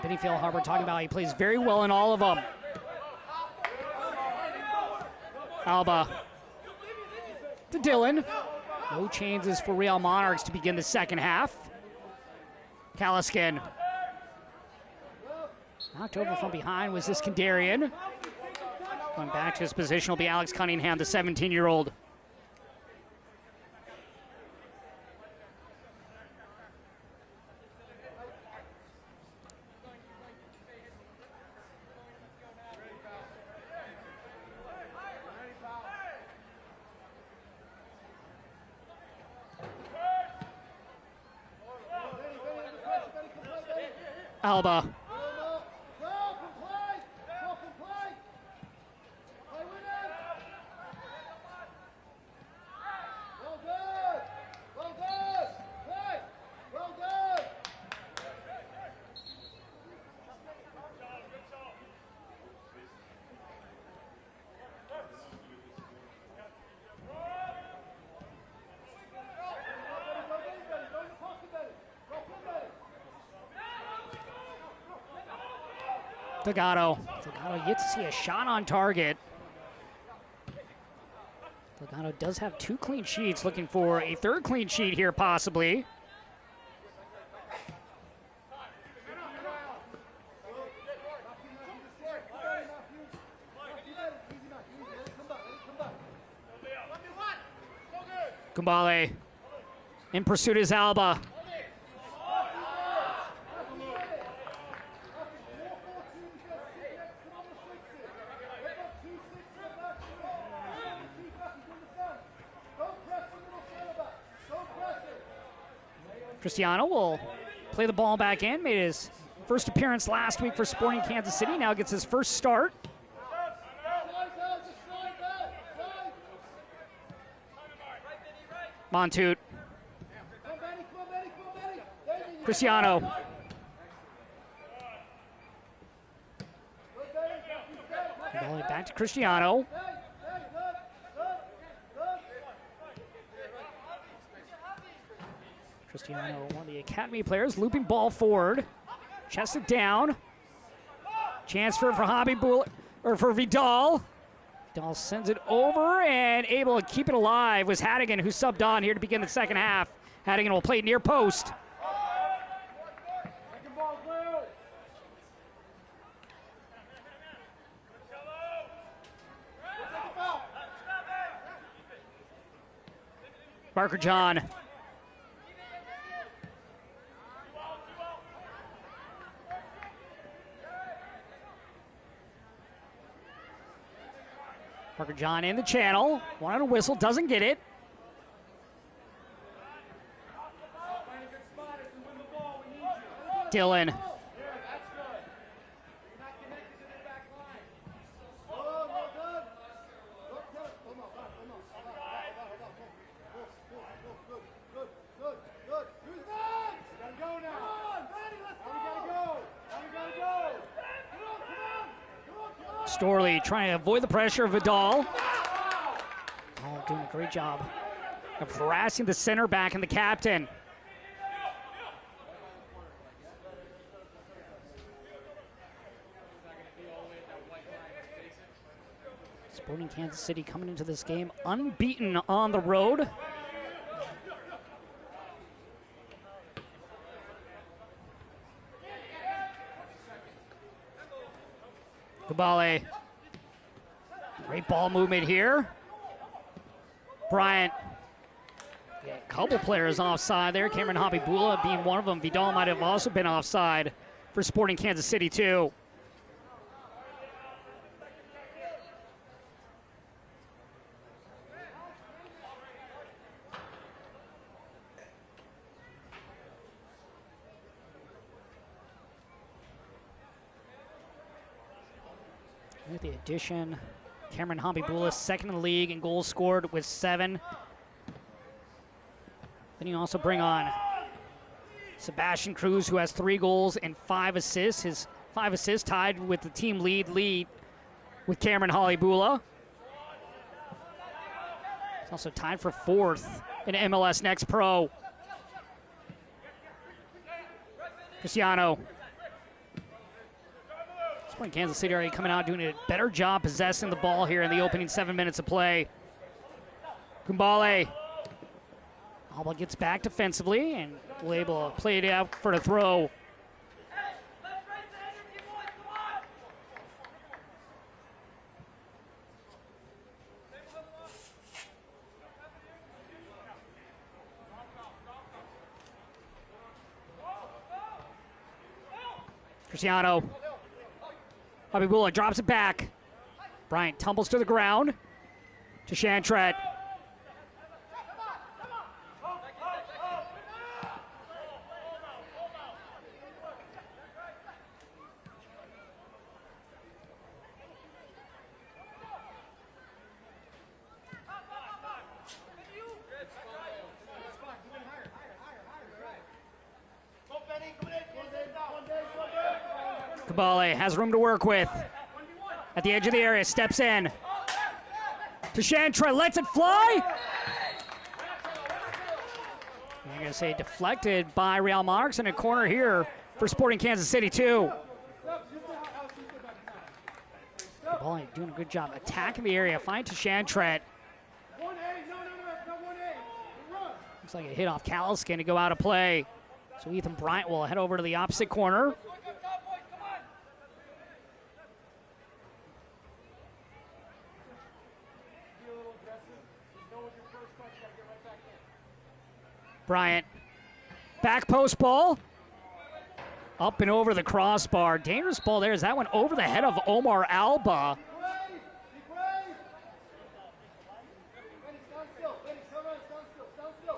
Benny Failharbor talking about he plays very well in all of them. Alba to Dylan. No changes for Real Monarchs to begin the second half. Kaliskin. Knocked over from behind was Iskandarian. Going back to his position will be Alex Cunningham, the 17-year-old. Alba. Delgado yet to see a shot on target. Delgado does have 2 clean sheets, looking for a 3rd clean sheet here possibly. Kumbale in pursuit is Alba. Cristiano will play the ball back in. Made his first appearance last week for Sporting Kansas City. Now gets his first start. Montoot. Cristiano. Ball back to Cristiano. Cristiano, one of the academy players, looping ball forward, chested down. Chance for Habibullah, or for Vidal. Vidal sends it over and able to keep it alive was Hattigan, who subbed on here to begin the second half. Hattigan will play near post. Barker John. Parker John in the channel. Wanted a whistle, doesn't get it. Dylan. Storley trying to avoid the pressure of Vidal. Oh, doing a great job of harassing the center back and the captain. Sporting Kansas City coming into this game unbeaten on the road. Kubale. Great ball movement here. Bryant. Yeah, a couple players offside there. Cameron Habibula being one of them. Vidal might have also been offside for Sporting Kansas City too. With the addition, Cameron Habibula, second in the league in goals scored with 7. Then you also bring on Sebastian Cruz, who has 3 goals and 5 assists. His 5 assists tied with the team lead with Cameron Habibula. He's also tied for 4th in MLS Next Pro. Cristiano. Kansas City already coming out doing a better job possessing the ball here in the opening 7 minutes of play. Kumbale. Alba gets back defensively and will able to play it out for the throw. Cristiano. Habibula drops it back. Bryant tumbles to the ground. To Shantret. Kabale has room to work with. At the edge of the area, steps in. To Shantret, lets it fly. I'm going to say deflected by Real Monarchs in a corner here for Sporting Kansas City too. Kabale doing a good job attacking the area, find to Shantret. Looks like a hit off Kaliskin to go out of play. So Ethan Bryant will head over to the opposite corner. Bryant, back post ball, up and over the crossbar. Dangerous ball there as that went over the head of Omar Alba.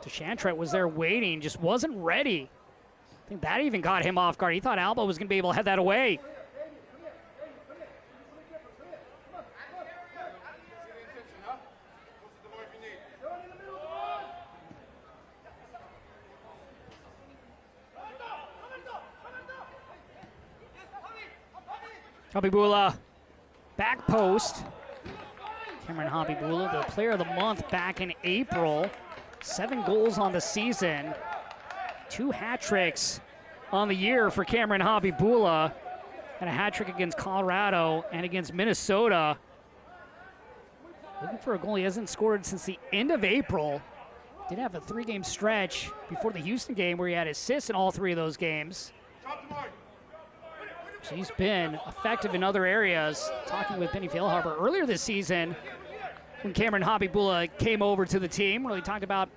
Shantret was there waiting, just wasn't ready. I think that even got him off guard. He thought Alba was going to be able to head that away. Habibula, back post. Cameron Habibula, the player of the month back in April. 7 goals on the season. 2 hat tricks on the year for Cameron Habibula. And a hat trick against Colorado and against Minnesota. Looking for a goal he hasn't scored since the end of April. Did have a 3-game stretch before the Houston game where he had assists in all 3 of those games. So he's been effective in other areas. Talking with Benny Feilhaber earlier this season when Cameron Habibula came over to the team, really talked about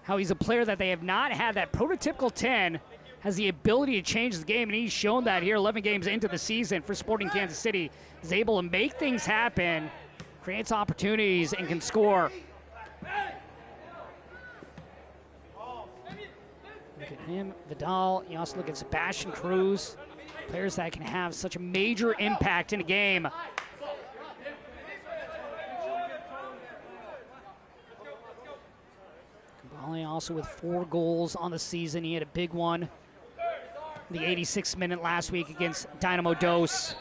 how he's a player that they have not had that prototypical 10, has the ability to change the game, and he's shown that here 11 games into the season for Sporting Kansas City. Is able to make things happen, creates opportunities and can score. Look at him, Vidal. You also look at Sebastian Cruz, players that can have such a major impact in a game. Caballi also with 4 goals on the season. He had a big one in the 86th minute last week against Dynamo Dos.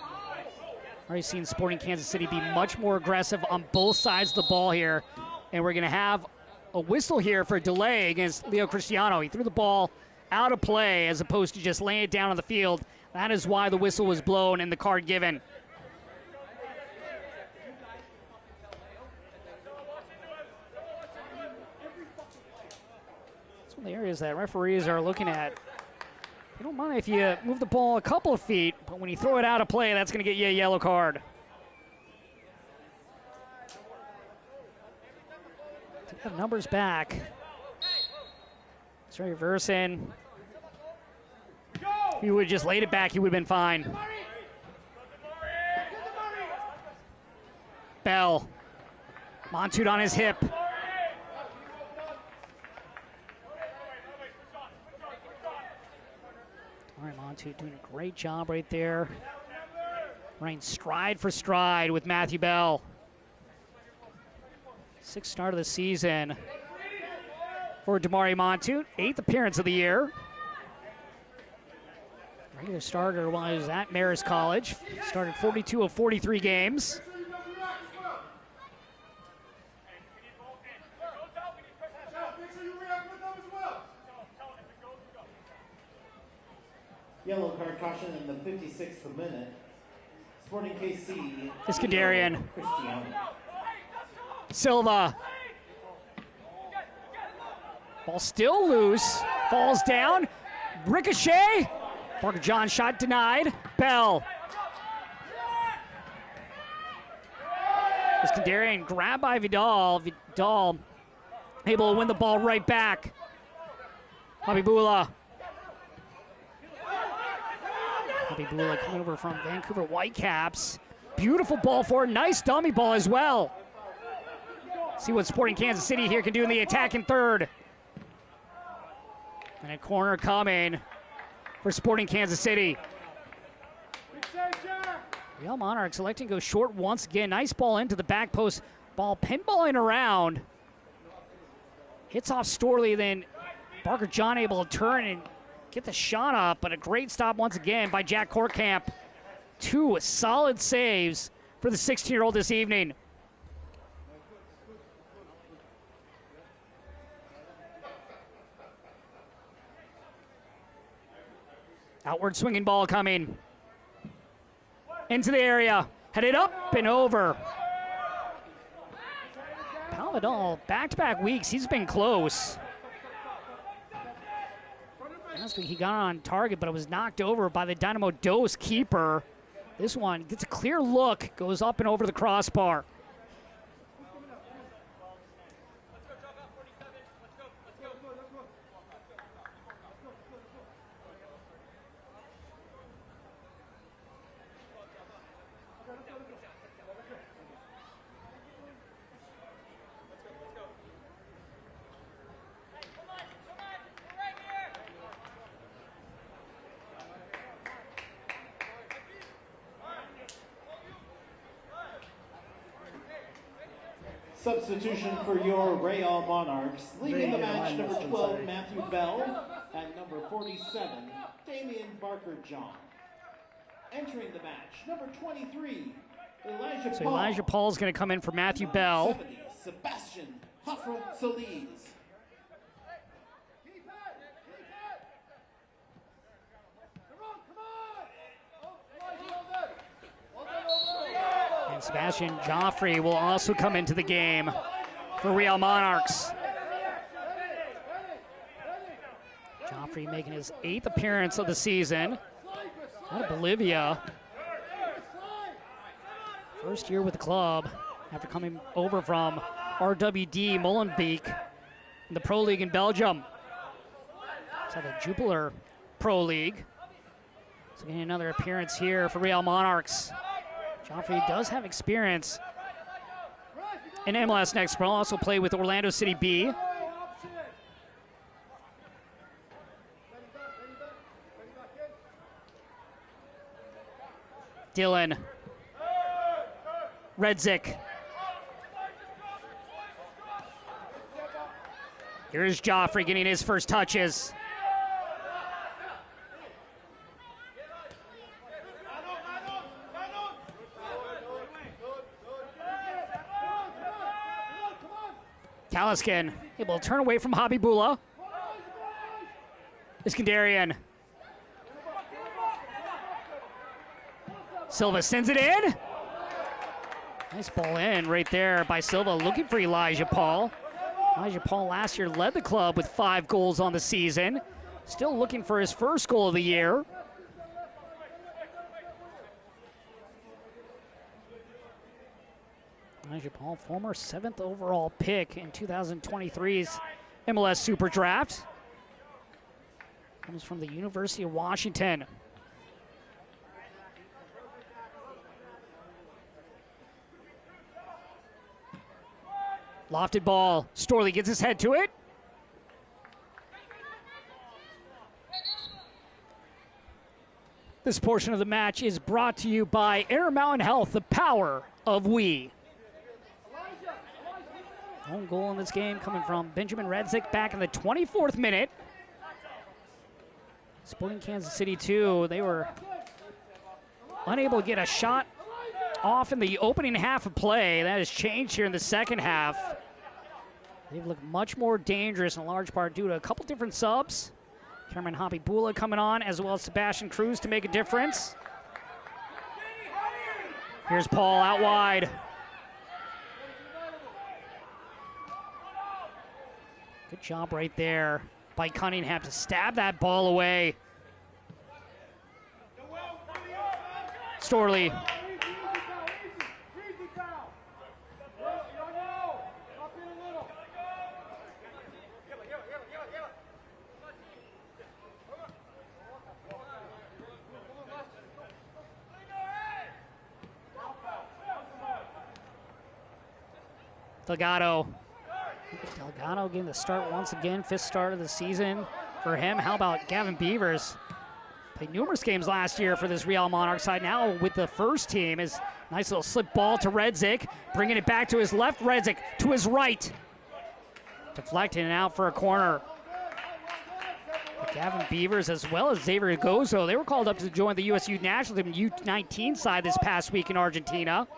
Already seen Sporting Kansas City be much more aggressive on both sides of the ball here. And we're going to have a whistle here for a delay against Leo Cristiano. He threw the ball out of play as opposed to just laying it down on the field. That is why the whistle was blown and the card given. That's one of the areas that referees are looking at. You don't mind if you move the ball a couple of feet, but when you throw it out of play, that's going to get you a yellow card. To have numbers back. Sorry, Verson. If he would have just laid it back, he would have been fine. Bell. Montude on his hip. All right, Montude doing a great job right there. Running stride for stride with Matthew Bell. 6th start of the season for Damari Montude. 8th appearance of the year. Regular starter while he was at Marist College. Started 42 of 43 games. Yellow card caution in the 56th minute. Sporting KC. Iskandarian. Cristiano. Silva. Ball still loose. Falls down. Ricochet. Parker John shot denied. Bell. Iskandarian grabbed by Vidal. Vidal able to win the ball right back. Habibullah. Habibullah coming over from Vancouver Whitecaps. Beautiful ball forward. Nice dummy ball as well. See what Sporting Kansas City here can do in the attack in third. And a corner coming for Sporting Kansas City. Real Monarchs electing to go short once again. Nice ball into the back post. Ball pinballing around. Hits off Storley, then Parker John able to turn and get the shot up, but a great stop once again by Jack Kortkamp. 2 solid saves for the 16-year-old this evening. Outward swinging ball coming into the area, headed up and over. Palmadal, back-to-back weeks, he's been close. Last week he got on target, but it was knocked over by the Dynamo Dos keeper. This one gets a clear look, goes up and over the crossbar. Substitution for your Real Monarchs. Leaving the match, number 12, Matthew Bell, and number 47, Damian Barker-John. Entering the match, number 23, Elijah Paul. So Elijah Paul's going to come in for Matthew Bell. 70, Sebastian Hafra-Solis. And Sebastian Joffrey will also come into the game for Real Monarchs. Joffrey making his 8th appearance of the season out of Bolivia. First year with the club after coming over from RWD Molenbeek in the Pro League in Belgium. So the Jupiler Pro League. So getting another appearance here for Real Monarchs. Joffrey does have experience in MLS Next Pro, also played with Orlando City B. Dylan. Redzik. Here's Joffrey getting his first touches. Kaliskin able to turn away from Habibullah. Iskandarian. Silva sends it in. Nice ball in right there by Silva, looking for Elijah Paul. Elijah Paul last year led the club with 5 goals on the season. Still looking for his first goal of the year. Elijah Paul, former 7th overall pick in 2023's MLS Super Draft. Comes from the University of Washington. Lofted ball. Storley gets his head to it. This portion of the match is brought to you by Intermountain Health, the power of we. Home goal in this game coming from Benjamin Redzik back in the 24th minute. Sporting Kansas City 2, they were unable to get a shot off in the opening half of play. That has changed here in the second half. They've looked much more dangerous in large part due to a couple different subs. Cameron Habibullah coming on, as well as Sebastian Cruz to make a difference. Here's Paul out wide. Good job right there by Cunningham to stab that ball away. Storley. Delgado. Delgado getting the start once again, 5th start of the season for him. How about Gavin Beavers? Played numerous games last year for this Real Monarchs side. Now with the first team is nice little slip ball to Redzik, bringing it back to his left. Redzik to his right, deflecting it out for a corner. But Gavin Beavers, as well as Xavier Gozo, they were called up to join the USU national team U19 side this past week in Argentina.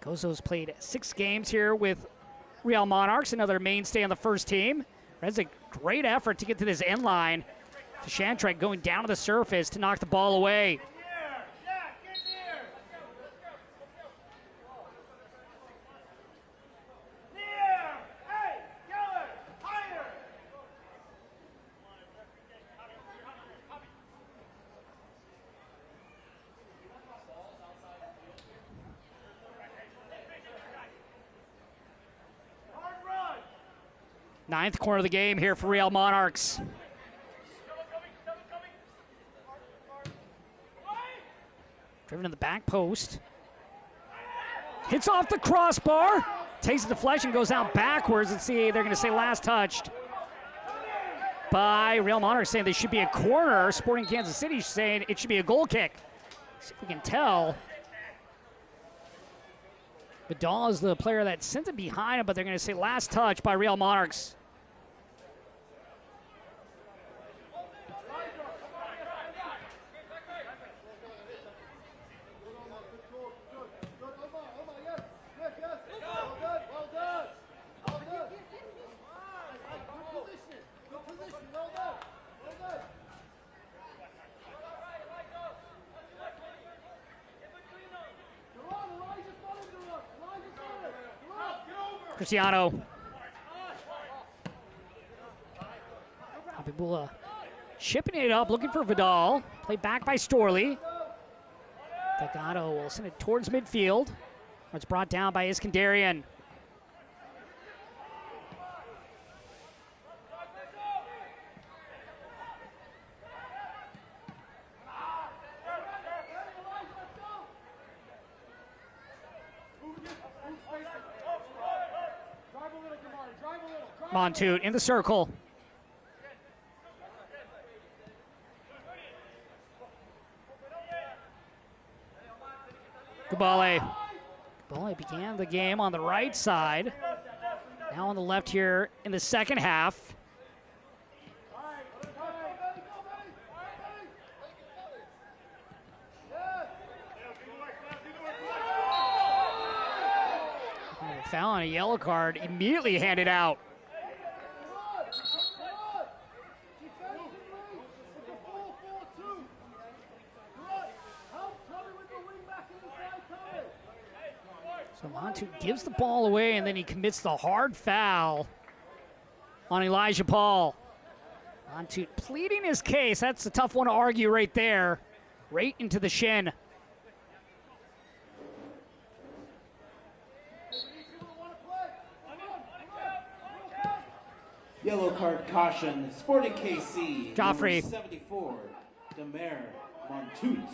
Gozo's played 6 games here with Real Monarchs, another mainstay on the first team. Redzik, great effort to get to this end line. To Shantrek going down to the surface to knock the ball away. Ninth corner of the game here for Real Monarchs. Driven to the back post. Hits off the crossbar. Takes the deflection, goes out backwards. And see, they're going to say last touched by Real Monarchs, saying they should be a corner. Sporting Kansas City saying it should be a goal kick. See if we can tell. Vidal is the player that sent it behind him, but they're going to say last touch by Real Monarchs. Cristiano. Habibullah chipping it up, looking for Vidal. Played back by Storley. Delgado will send it towards midfield. It's brought down by Iskandarian. Montoute in the circle. Gabale. Gabale began the game on the right side. Now on the left here in the second half. Foul on a yellow card, immediately handed out. So Montoute gives the ball away, and then he commits the hard foul on Elijah Paul. Montoute pleading his case. That's a tough one to argue right there. Right into the shin. Yellow card caution, Sporting KC. Joffrey. Number 74, Demer Montoute.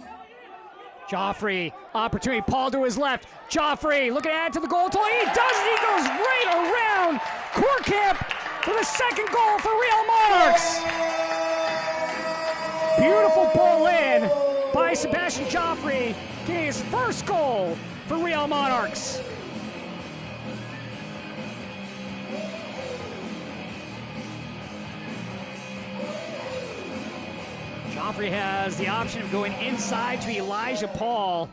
Joffrey, opportunity, Paul to his left. Joffrey looking to add to the goal total. He does it, he goes right around Korkamp for the second goal for Real Monarchs. Beautiful ball in by Sebastian Joffrey, getting his first goal for Real Monarchs. Joffrey has the option of going inside to Elijah Paul.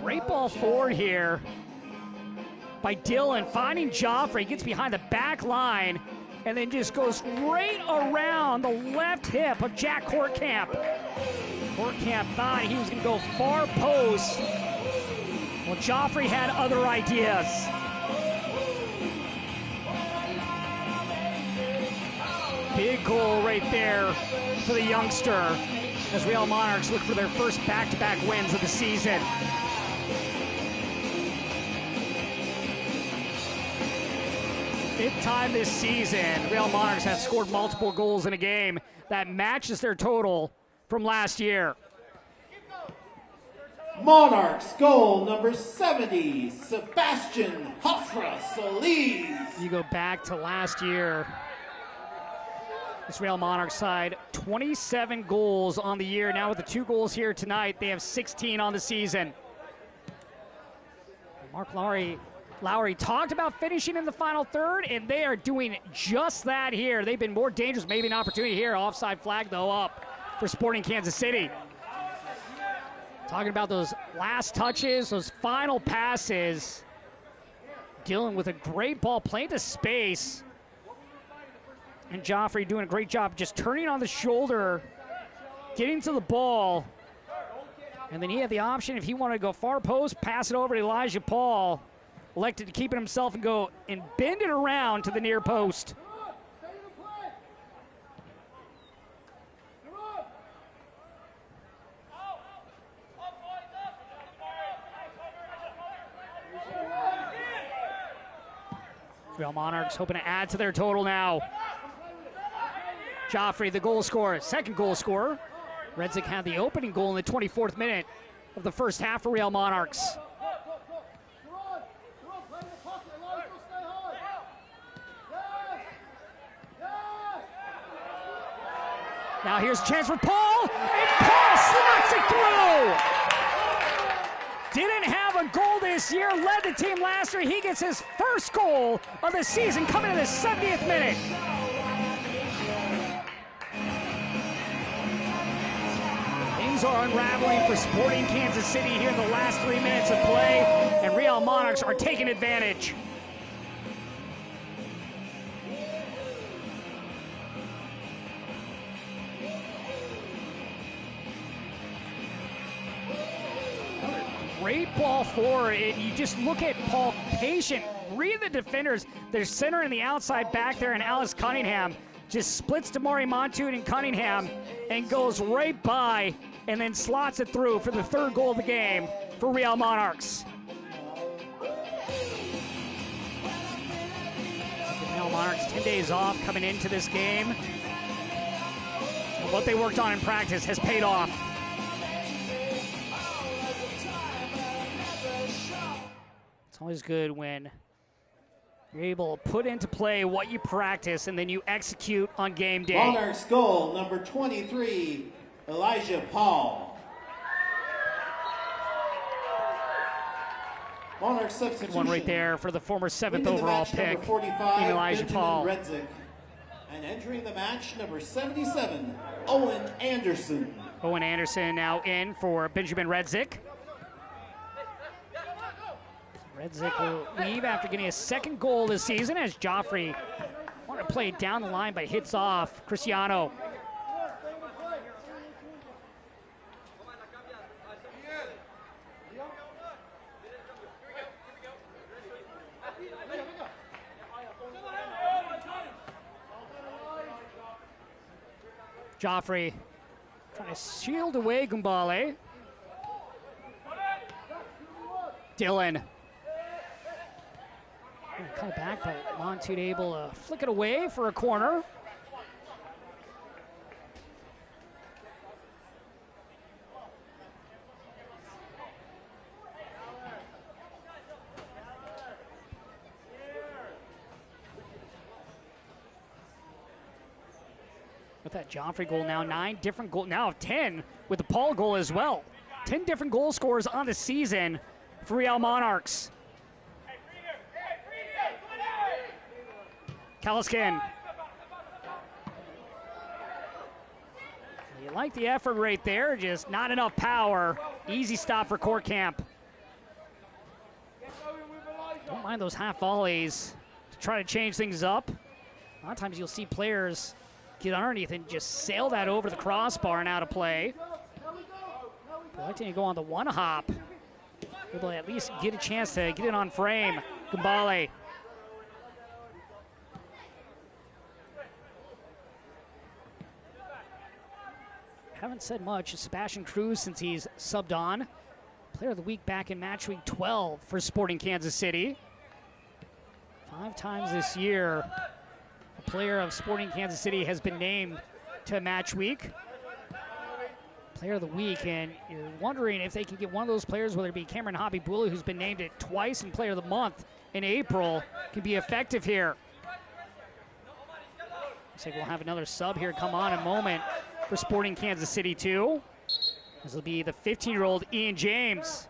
Great ball forward here by Dylan, finding Joffrey, gets behind the back line, and then just goes right around the left hip of Jack Korkamp. Korkamp thought he was going to go far post. Well, Joffrey had other ideas. Big goal right there for the youngster as Real Monarchs look for their first back-to-back wins of the season. Fifth time this season, Real Monarchs have scored multiple goals in a game. That matches their total from last year. Monarchs goal number 70, Sebastian Hofra Solis. You go back to last year. This Real Monarchs side, 27 goals on the year. Now with the 2 goals here tonight, they have 16 on the season. Mark Lowry talked about finishing in the final third, and they are doing just that here. They've been more dangerous, maybe an opportunity here. Offside flag, though, up for Sporting Kansas City. Talking about those last touches, those final passes. Dylan with a great ball, playing to space. And Joffrey doing a great job just turning on the shoulder, getting to the ball. And then he had the option, if he wanted to go far post, pass it over to Elijah Paul. Elected to keep it himself and go and bend it around to the near post. Real Monarchs hoping to add to their total now. Joffrey, the goal scorer, second goal scorer. Redzik had the opening goal in the 24th minute of the first half for Real Monarchs. Now here's a chance for Paul, and Paul slots it through. Didn't have a goal this year, led the team last year. He gets his first goal of the season coming in the 70th minute. Things are unraveling for Sporting Kansas City here in the last 3 minutes of play, and Real Monarchs are taking advantage. Great ball forward, and you just look at Paul, patient, read the defenders. They're center and the outside back there, and Alice Cunningham just splits Damari Montoute and Cunningham and goes right by and then slots it through for the third goal of the game for Real Monarchs. Real Monarchs 10 days off coming into this game. What they worked on in practice has paid off. It's always good when You're able to put into play what you practice, and then you execute on game day. Monarchs goal, number 23, Elijah Paul. Monarchs substitution. One right there for the former 7th Leaving the overall match, pick, number 45, in Elijah Benjamin Paul. Redzik. And entering the match, number 77, Owen Anderson. Owen Anderson now in for Benjamin Redzik. Redzik will leave after getting a 2nd goal this season as Joffrey wanted to play it down the line but hits off Cristiano. Joffrey trying to shield away Gumbale. Dylan. Cut it back, but Montude able to flick it away for a corner. With that Joffrey goal now, 9 different goals, now 10 with the Paul goal as well. 10 different goal scorers on the season for Real Monarchs. Kalaskin. You like the effort right there, just not enough power. Easy stop for Korkamp. Don't mind those half volleys to try to change things up. A lot of times you'll see players get underneath and just sail that over the crossbar and out of play. Electing to go on the one hop. Able to at least get a chance to get it on frame. Gumbale. Haven't said much. Sebastian Cruz since he's subbed on. Player of the week back in match week 12 for Sporting Kansas City. 5 times this year, a player of Sporting Kansas City has been named to match week. Player of the week, and you're wondering if they can get one of those players, whether it be Cameron Habibula, who's been named it twice, and Player of the Month in April, can be effective here. Looks like we'll have another sub here come on in a moment for Sporting Kansas City too. This will be the 15-year-old Ian James.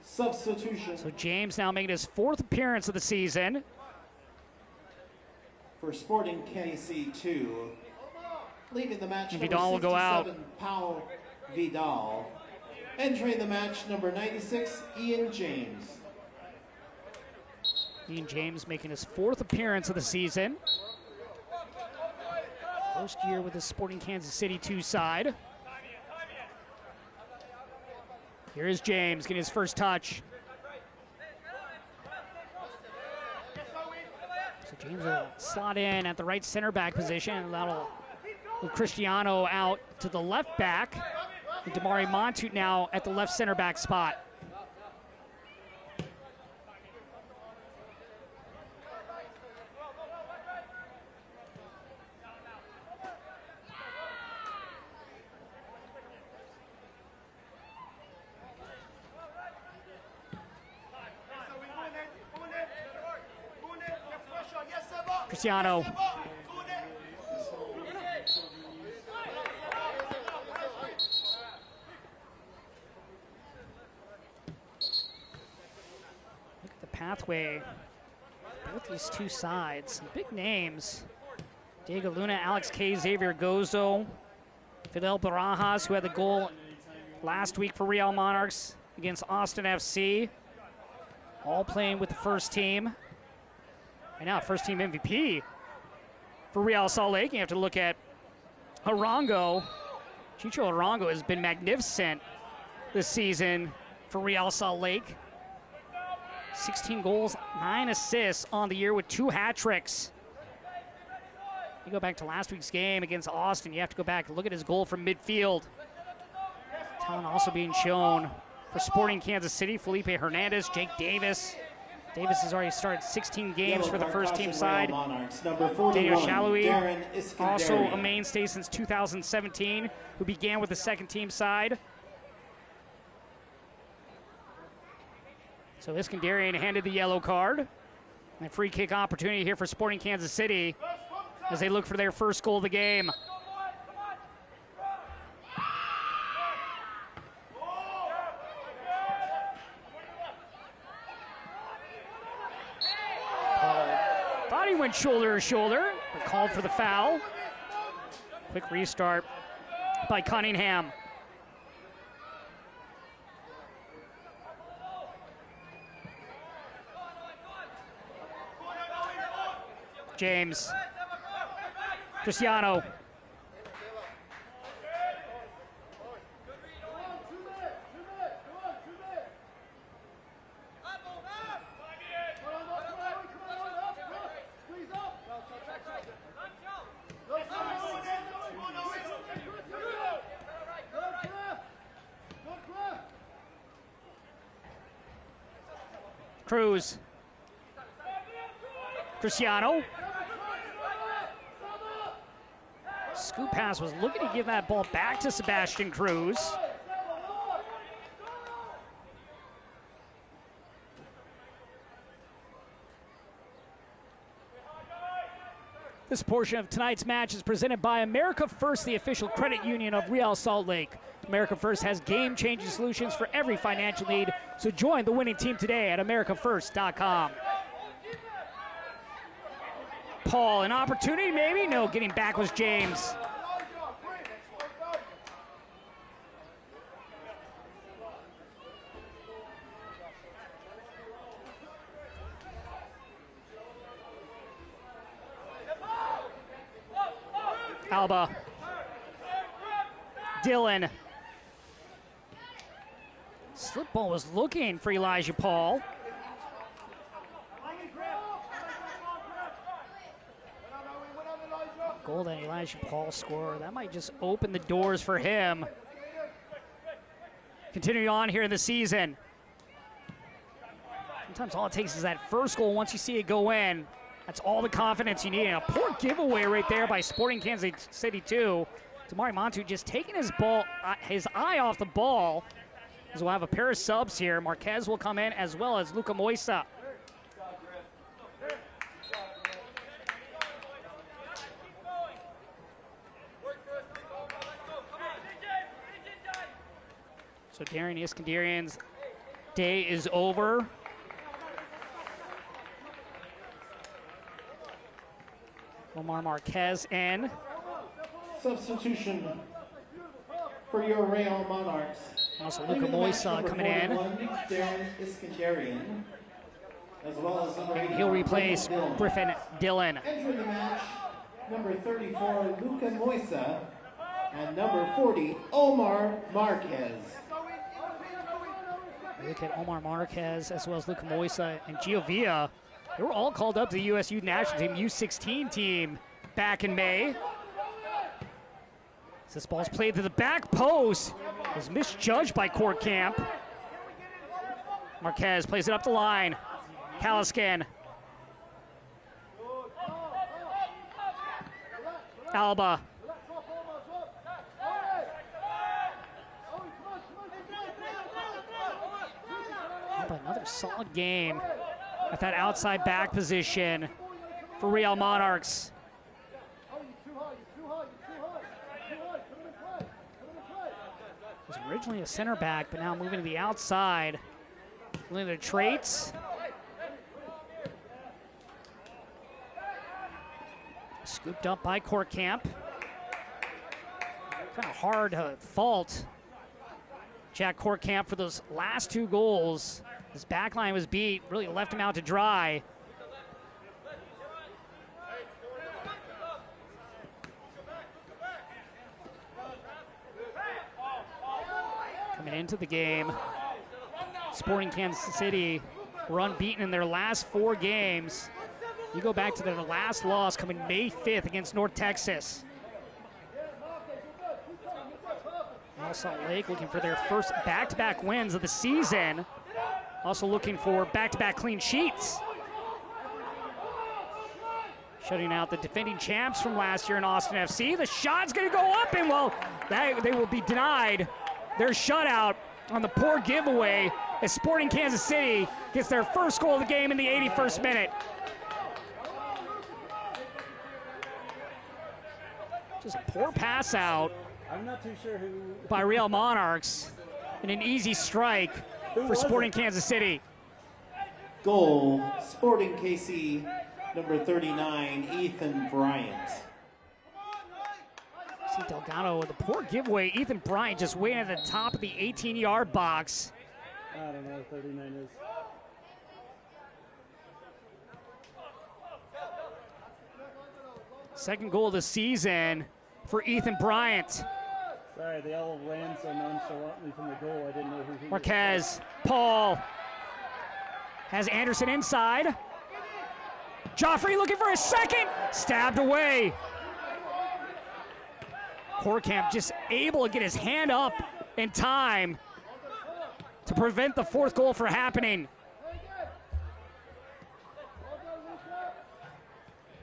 Substitution. So James now making his 4th appearance of the season. For Sporting KC 2. Leaving the match, number Vidal will go out. 67, Paul Vidal. Entering the match, number 96, Ian James. Ian James making his 4th appearance of the season. First year with the Sporting Kansas City 2 side. Here is James getting his first touch. So James will slot in at the right center back position, and that'll move Cristiano out to the left back. And Damari Montoute now at the left center back spot. Cristiano. Look at the pathway. Both these two sides, some big names. Diego Luna, Alex K, Xavier Gozo, Fidel Barajas, who had the goal last week for Real Monarchs against Austin FC. All playing with the first team. And now first team MVP for Real Salt Lake. You have to look at Arango. Chicho Arango has been magnificent this season for Real Salt Lake. 16 goals, 9 assists on the year with 2 hat tricks. You go back to last week's game against Austin, you have to go back and look at his goal from midfield. Talent also being shown for Sporting Kansas City. Felipe Hernandez, Jake Davis. Davis has already started 16 games for the first team side. Daniel Shalhoub, also a mainstay since 2017, who began with the second team side. So Iskandarian handed the yellow card. And a free kick opportunity here for Sporting Kansas City as they look for their first goal of the game. Thought he went shoulder to shoulder, but called for the foul. Quick restart by Cunningham. James. Cristiano. Cruz. Cristiano. Scoop pass was looking to give that ball back to Sebastian Cruz. This portion of tonight's match is presented by America First, the official credit union of Real Salt Lake. America First has game-changing solutions for every financial need, so join the winning team today at americafirst.com. Paul, an opportunity maybe? No, getting back was James. Alba. Dylan. Slip ball was looking for Elijah Paul. Goal that Elijah Paul scored. That might just open the doors for him. Continuing on here in the season. Sometimes all it takes is that first goal. Once you see it go in, that's all the confidence you need. And a poor giveaway right there by Sporting Kansas City 2. Damari Montu just taking his eye off the ball. As we'll have a pair of subs here. Marquez will come in as well as Luca Moisa. So Darian Iskandarian's day is over. Omar Marquez in. Substitution for your Real Monarchs. Also Luca Moisa coming in. Darren Iskandarian, as well as number 81, He'll replace Griffin Dillon. Entering the match, number 34, Luca Moisa, and number 40, Omar Marquez. Look at Omar Marquez as well as Luca Moisa and Gio Villa. They were all called up to the USU national team, U16 team back in May. This ball's played to the back post. Was misjudged by Court Camp. Marquez plays it up the line. Caliscan. Alba. Another solid game at that outside back position for Real Monarchs. Was originally a center back, but now moving to the outside. Looking at the traits. Scooped up by Court Camp. Kind of hard to fault Jack Court Camp for those last two goals. His back line was beat, really left him out to dry. Coming into the game, Sporting Kansas City were unbeaten in their last 4 games. You go back to their last loss coming May 5th against North Texas. Real Salt Lake looking for their first back-to-back wins of the season. Also looking for back-to-back clean sheets. Shutting out the defending champs from last year in Austin FC. The shot's gonna go up and well, they will be denied their shutout on the poor giveaway as Sporting Kansas City gets their first goal of the game in the 81st minute. Just a poor pass out I'm not too sure who. by Real Monarchs and an easy strike for Sporting Kansas City. Goal, Sporting KC, number 39, Ethan Bryant. See Delgado with a poor giveaway. Ethan Bryant just waiting at the top of the 18-yard box. I don't know who 39 is. Second goal of the season for Ethan Bryant. Sorry, they all ran so nonchalantly from the goal. I didn't know who he was. Marquez, Paul has Anderson inside. Joffrey looking for a second, stabbed away. Korkamp just able to get his hand up in time to prevent the fourth goal from happening.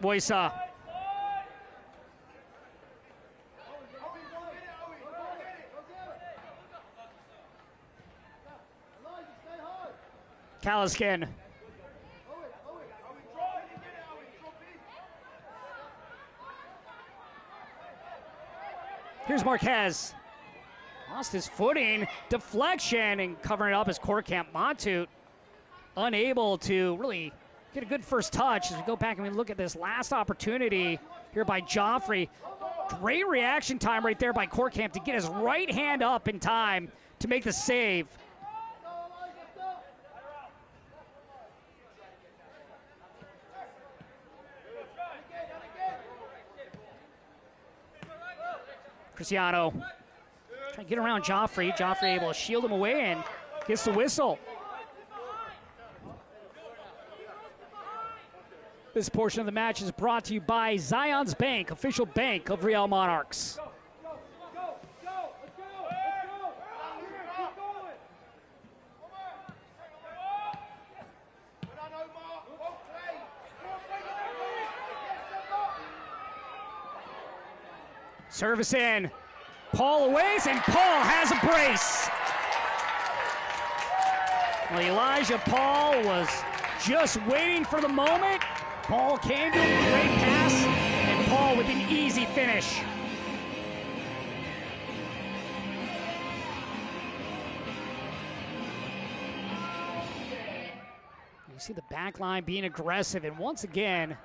Boysa. Kaliskin. Here's Marquez. Lost his footing, deflection, and covering it up as Korkamp. Montut unable to really get a good first touch. As we go back and we look at this last opportunity here by Joffrey. Great reaction time right there by Korkamp to get his right hand up in time to make the save. Cristiano trying to get around Joffrey. Joffrey able to shield him away and gets the whistle. This portion of the match is brought to you by Zions Bank, official bank of Real Monarchs. Service in. Paul awaits, and Paul has a brace. Well, Elijah Paul was just waiting for the moment. Paul came to him, great pass, and Paul with an easy finish. You see the back line being aggressive, and once again,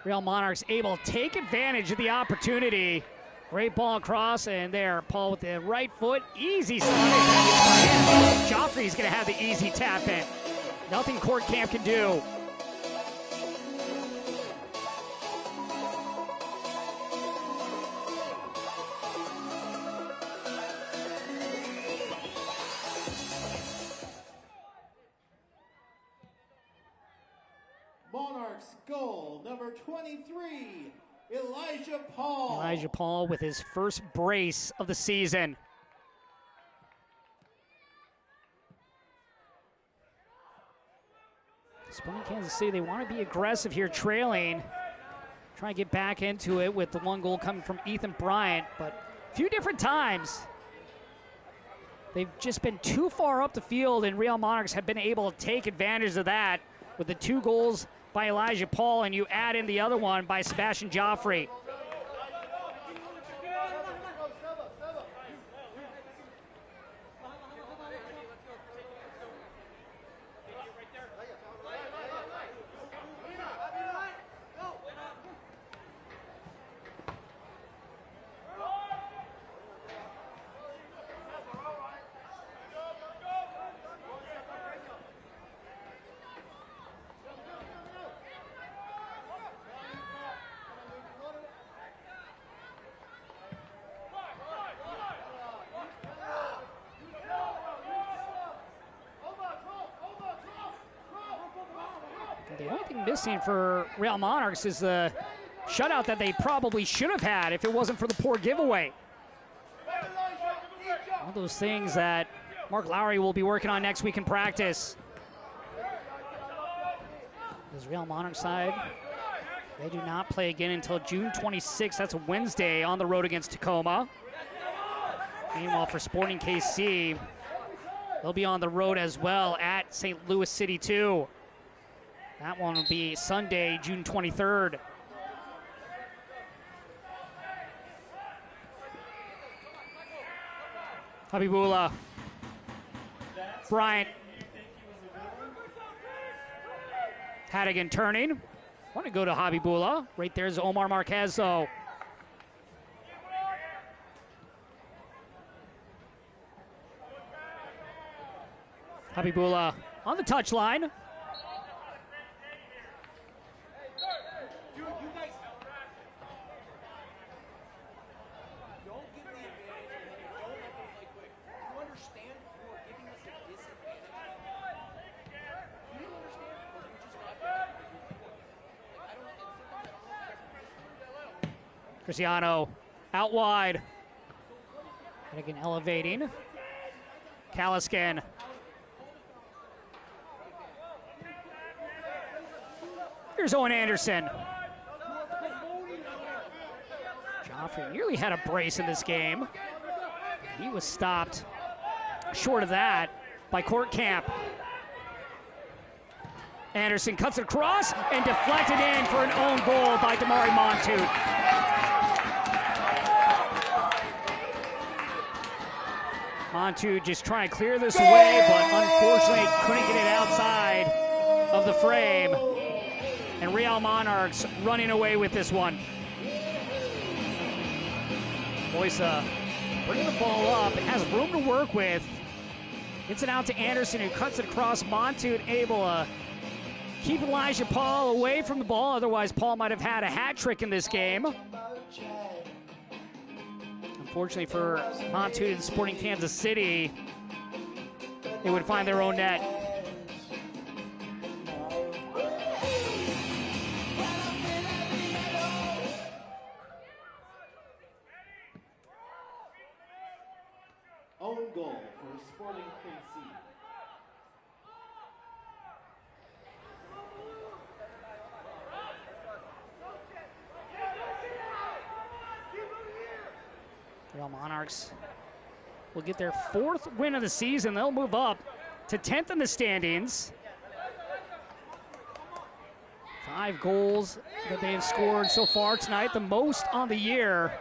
Real Monarchs able to take advantage of the opportunity. Great ball across, and there, Paul with the right foot, easy slide. Joffrey's gonna have the easy tap in. Nothing Korkamp can do. Monarchs goal, number 23, Elijah Paul. Elijah Paul with his first brace of the season. Sporting Kansas City, they want to be aggressive here, trailing. Try to get back into it with the one goal coming from Ethan Bryant, but a few different times. They've just been too far up the field, and Real Monarchs have been able to take advantage of that with the two goals by Elijah Paul, and you add in the other one by Sebastian Joffrey. The only thing missing for Real Monarchs is the shutout that they probably should have had if it wasn't for the poor giveaway. One of those things that Mark Lowry will be working on next week in practice. This Real Monarchs side, they do not play again until June 26th. That's a Wednesday on the road against Tacoma. Meanwhile, for Sporting KC, They'll be on the road as well at St. Louis City 2. That one will be Sunday, June 23rd. Habibullah. Bryant. Hadigan turning. Want to go to Habibullah. Right there's Omar Marquez, though. Habibullah on the touchline. Cristiano out wide. And again, elevating. Kaliskin. Here's Owen Anderson. Joffrey nearly had a brace in this game. He was stopped short of that by Court Camp. Anderson cuts it across and deflected in for an own goal by Damari Montoute. Montoute just trying to clear this away, but unfortunately couldn't get it outside of the frame. And Real Monarchs running away with this one. Moisa bringing the ball up. It has room to work with. Gets it out to Anderson, who cuts it across. Montoute able to keep Elijah Paul away from the ball. Otherwise, Paul might have had a hat trick in this game. Unfortunately for Montoute and Sporting Kansas City, they would find their own net. Own goal for Sporting KC. Real Monarchs will get their 4th win of the season. They'll move up to 10th in the standings. 5 goals that they have scored so far tonight, the most on the year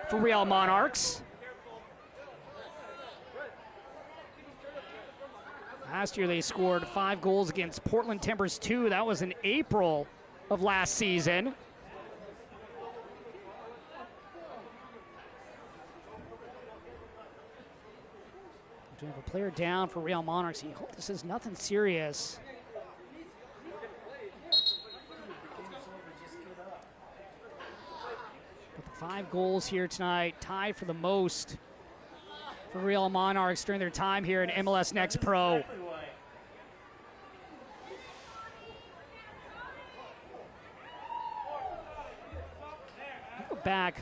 for Real Monarchs. Last year they scored 5 goals against Portland Timbers 2. That was in April of last season. We have a player down for Real Monarchs. You hope this is nothing serious. But the 5 goals here tonight, tied for the most for Real Monarchs during their time here in MLS Next Pro. Go back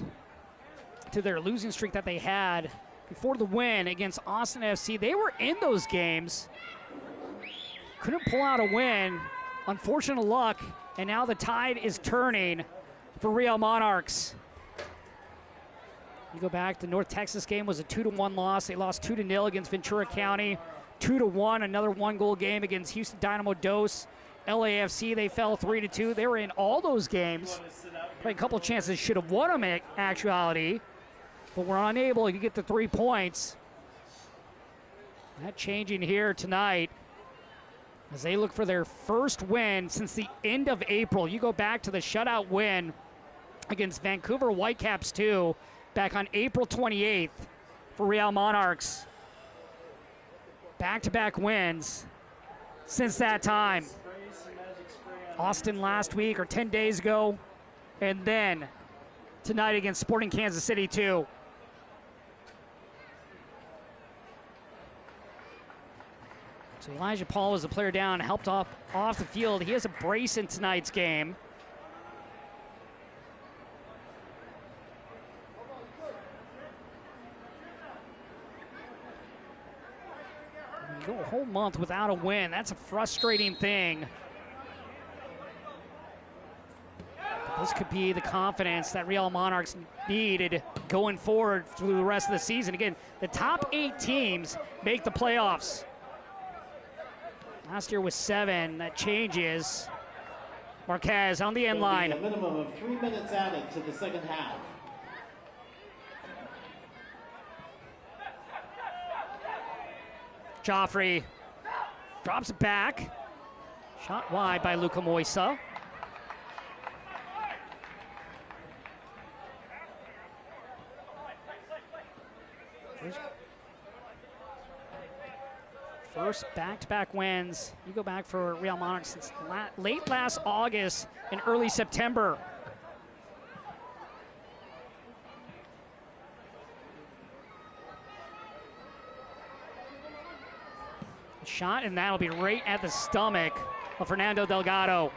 to their losing streak that they had before the win against Austin FC. They were in those games. Couldn't pull out a win. Unfortunate luck. And now the tide is turning for Real Monarchs. You go back, the North Texas game was a 2-1 loss. They lost 2-0 against Ventura County. 2-1, another 1-goal game against Houston Dynamo Dos. LAFC, they fell 3-2. They were in all those games. Played a couple of chances, should have won them in actuality, but were unable to get the 3 points. That changing here tonight as they look for their first win since the end of April. You go back to the shutout win against Vancouver Whitecaps 2 back on April 28th for Real Monarchs. Back-to-back wins since that time. Austin last week or 10 days ago, and then tonight against Sporting Kansas City 2. So Elijah Paul was the player down, helped off the field. He has a brace in tonight's game. You go a whole month without a win. That's a frustrating thing. But this could be the confidence that Real Monarchs needed going forward through the rest of the season. Again, the top 8 teams make the playoffs. Last year was 7. That changes. Marquez on the end line. A minimum of 3 minutes added to the second half. Joffrey drops it back. Shot wide by Luka Moisa. First back-to-back wins. You go back for Real Monarchs since late last August and early September. Shot, and that'll be right at the stomach of Fernando Delgado.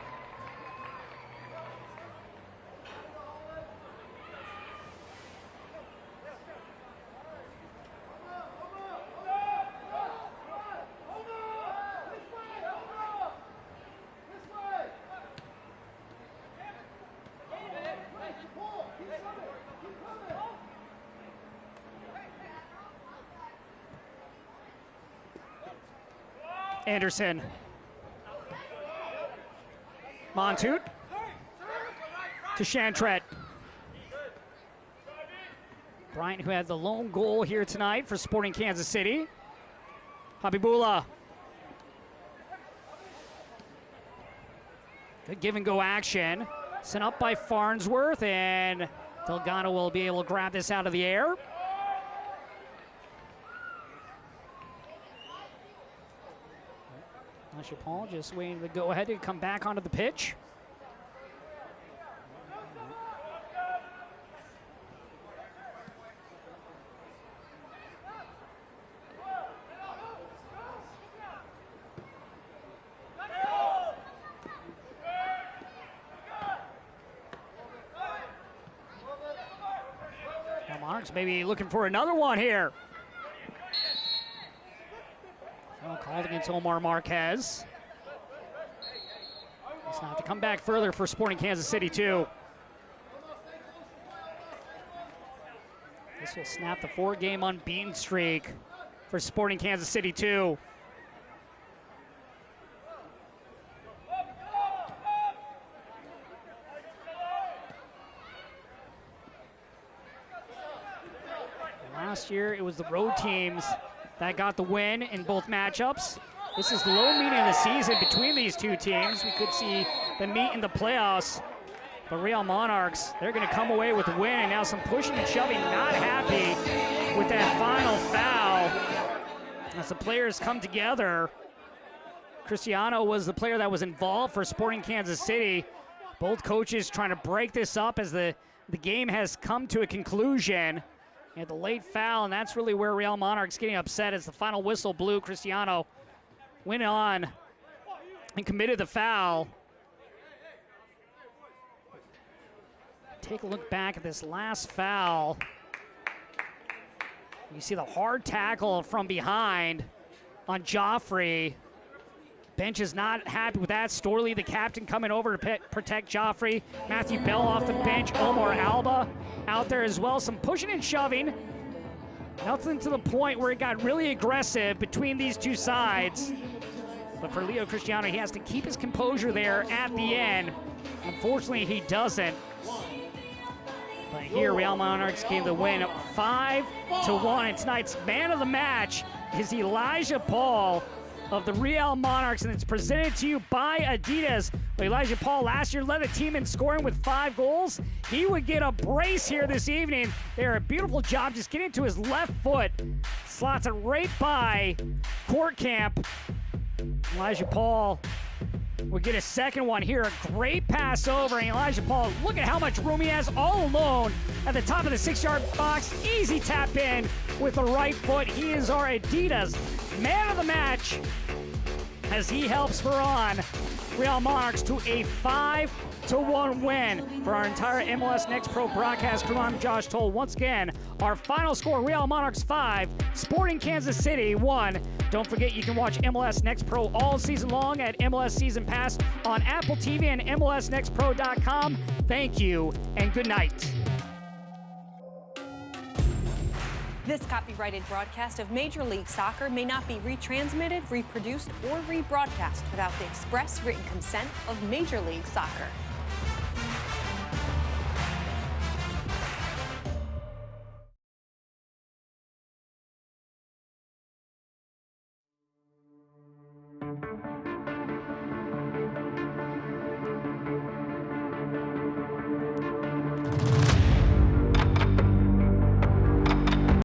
Anderson. Montoot to Chantret. Bryant, who had the lone goal here tonight for Sporting Kansas City. Habibullah. Good give and go action. Sent up by Farnsworth, and Delgado will be able to grab this out of the air. Elijah Paul just waiting to go ahead and come back onto the pitch. Now Monarchs maybe looking for another one here. Called against Omar Marquez. He's not to come back further for Sporting Kansas City too. This will snap the 4-game unbeaten streak for Sporting Kansas City too. Last year it was the road teams that got the win in both matchups. This is the low meeting of the season between these two teams. We could see them meet in the playoffs. But Real Monarchs, they're going to come away with a win, and now some pushing and shoving. Not happy with that final foul as the players come together. Cristiano was the player that was involved for Sporting Kansas City. Both coaches trying to break this up as the game has come to a conclusion. And the late foul, and that's really where Real Monarchs getting upset as the final whistle blew. Cristiano went on and committed the foul. Take a look back at this last foul. You see the hard tackle from behind on Joffrey. Bench is not happy with that. Storley, the captain, coming over to protect Joffrey. Matthew Bell off the bench. Omar Alba out there as well. Some pushing and shoving. Nothing to the point where it got really aggressive between these two sides. But for Leo Cristiano, he has to keep his composure there at the end. Unfortunately, he doesn't. But here, Real Monarchs gave the win 5-1. And tonight's man of the match is Elijah Paul of the Real Monarchs, and it's presented to you by Adidas. Well, Elijah Paul last year led the team in scoring with 5 goals. He would get a brace here this evening. They're a beautiful job just getting to his left foot. Slots it right by Courtcamp. Elijah Paul would get a second one here. A great pass over, and Elijah Paul, look at how much room he has all alone at the top of the 6-yard box. Easy tap in with the right foot. He is our Adidas man of the match as he helps Veron Real Monarchs to a 5-1 win. For our entire MLS Next Pro broadcast crew, I'm Josh Toll. Once again, our final score, Real Monarchs 5, Sporting Kansas City 1. Don't forget you can watch MLS Next Pro all season long at MLS Season Pass on Apple TV and MLSNextPro.com. Thank you and good night. This copyrighted broadcast of Major League Soccer may not be retransmitted, reproduced, or rebroadcast without the express written consent of Major League Soccer.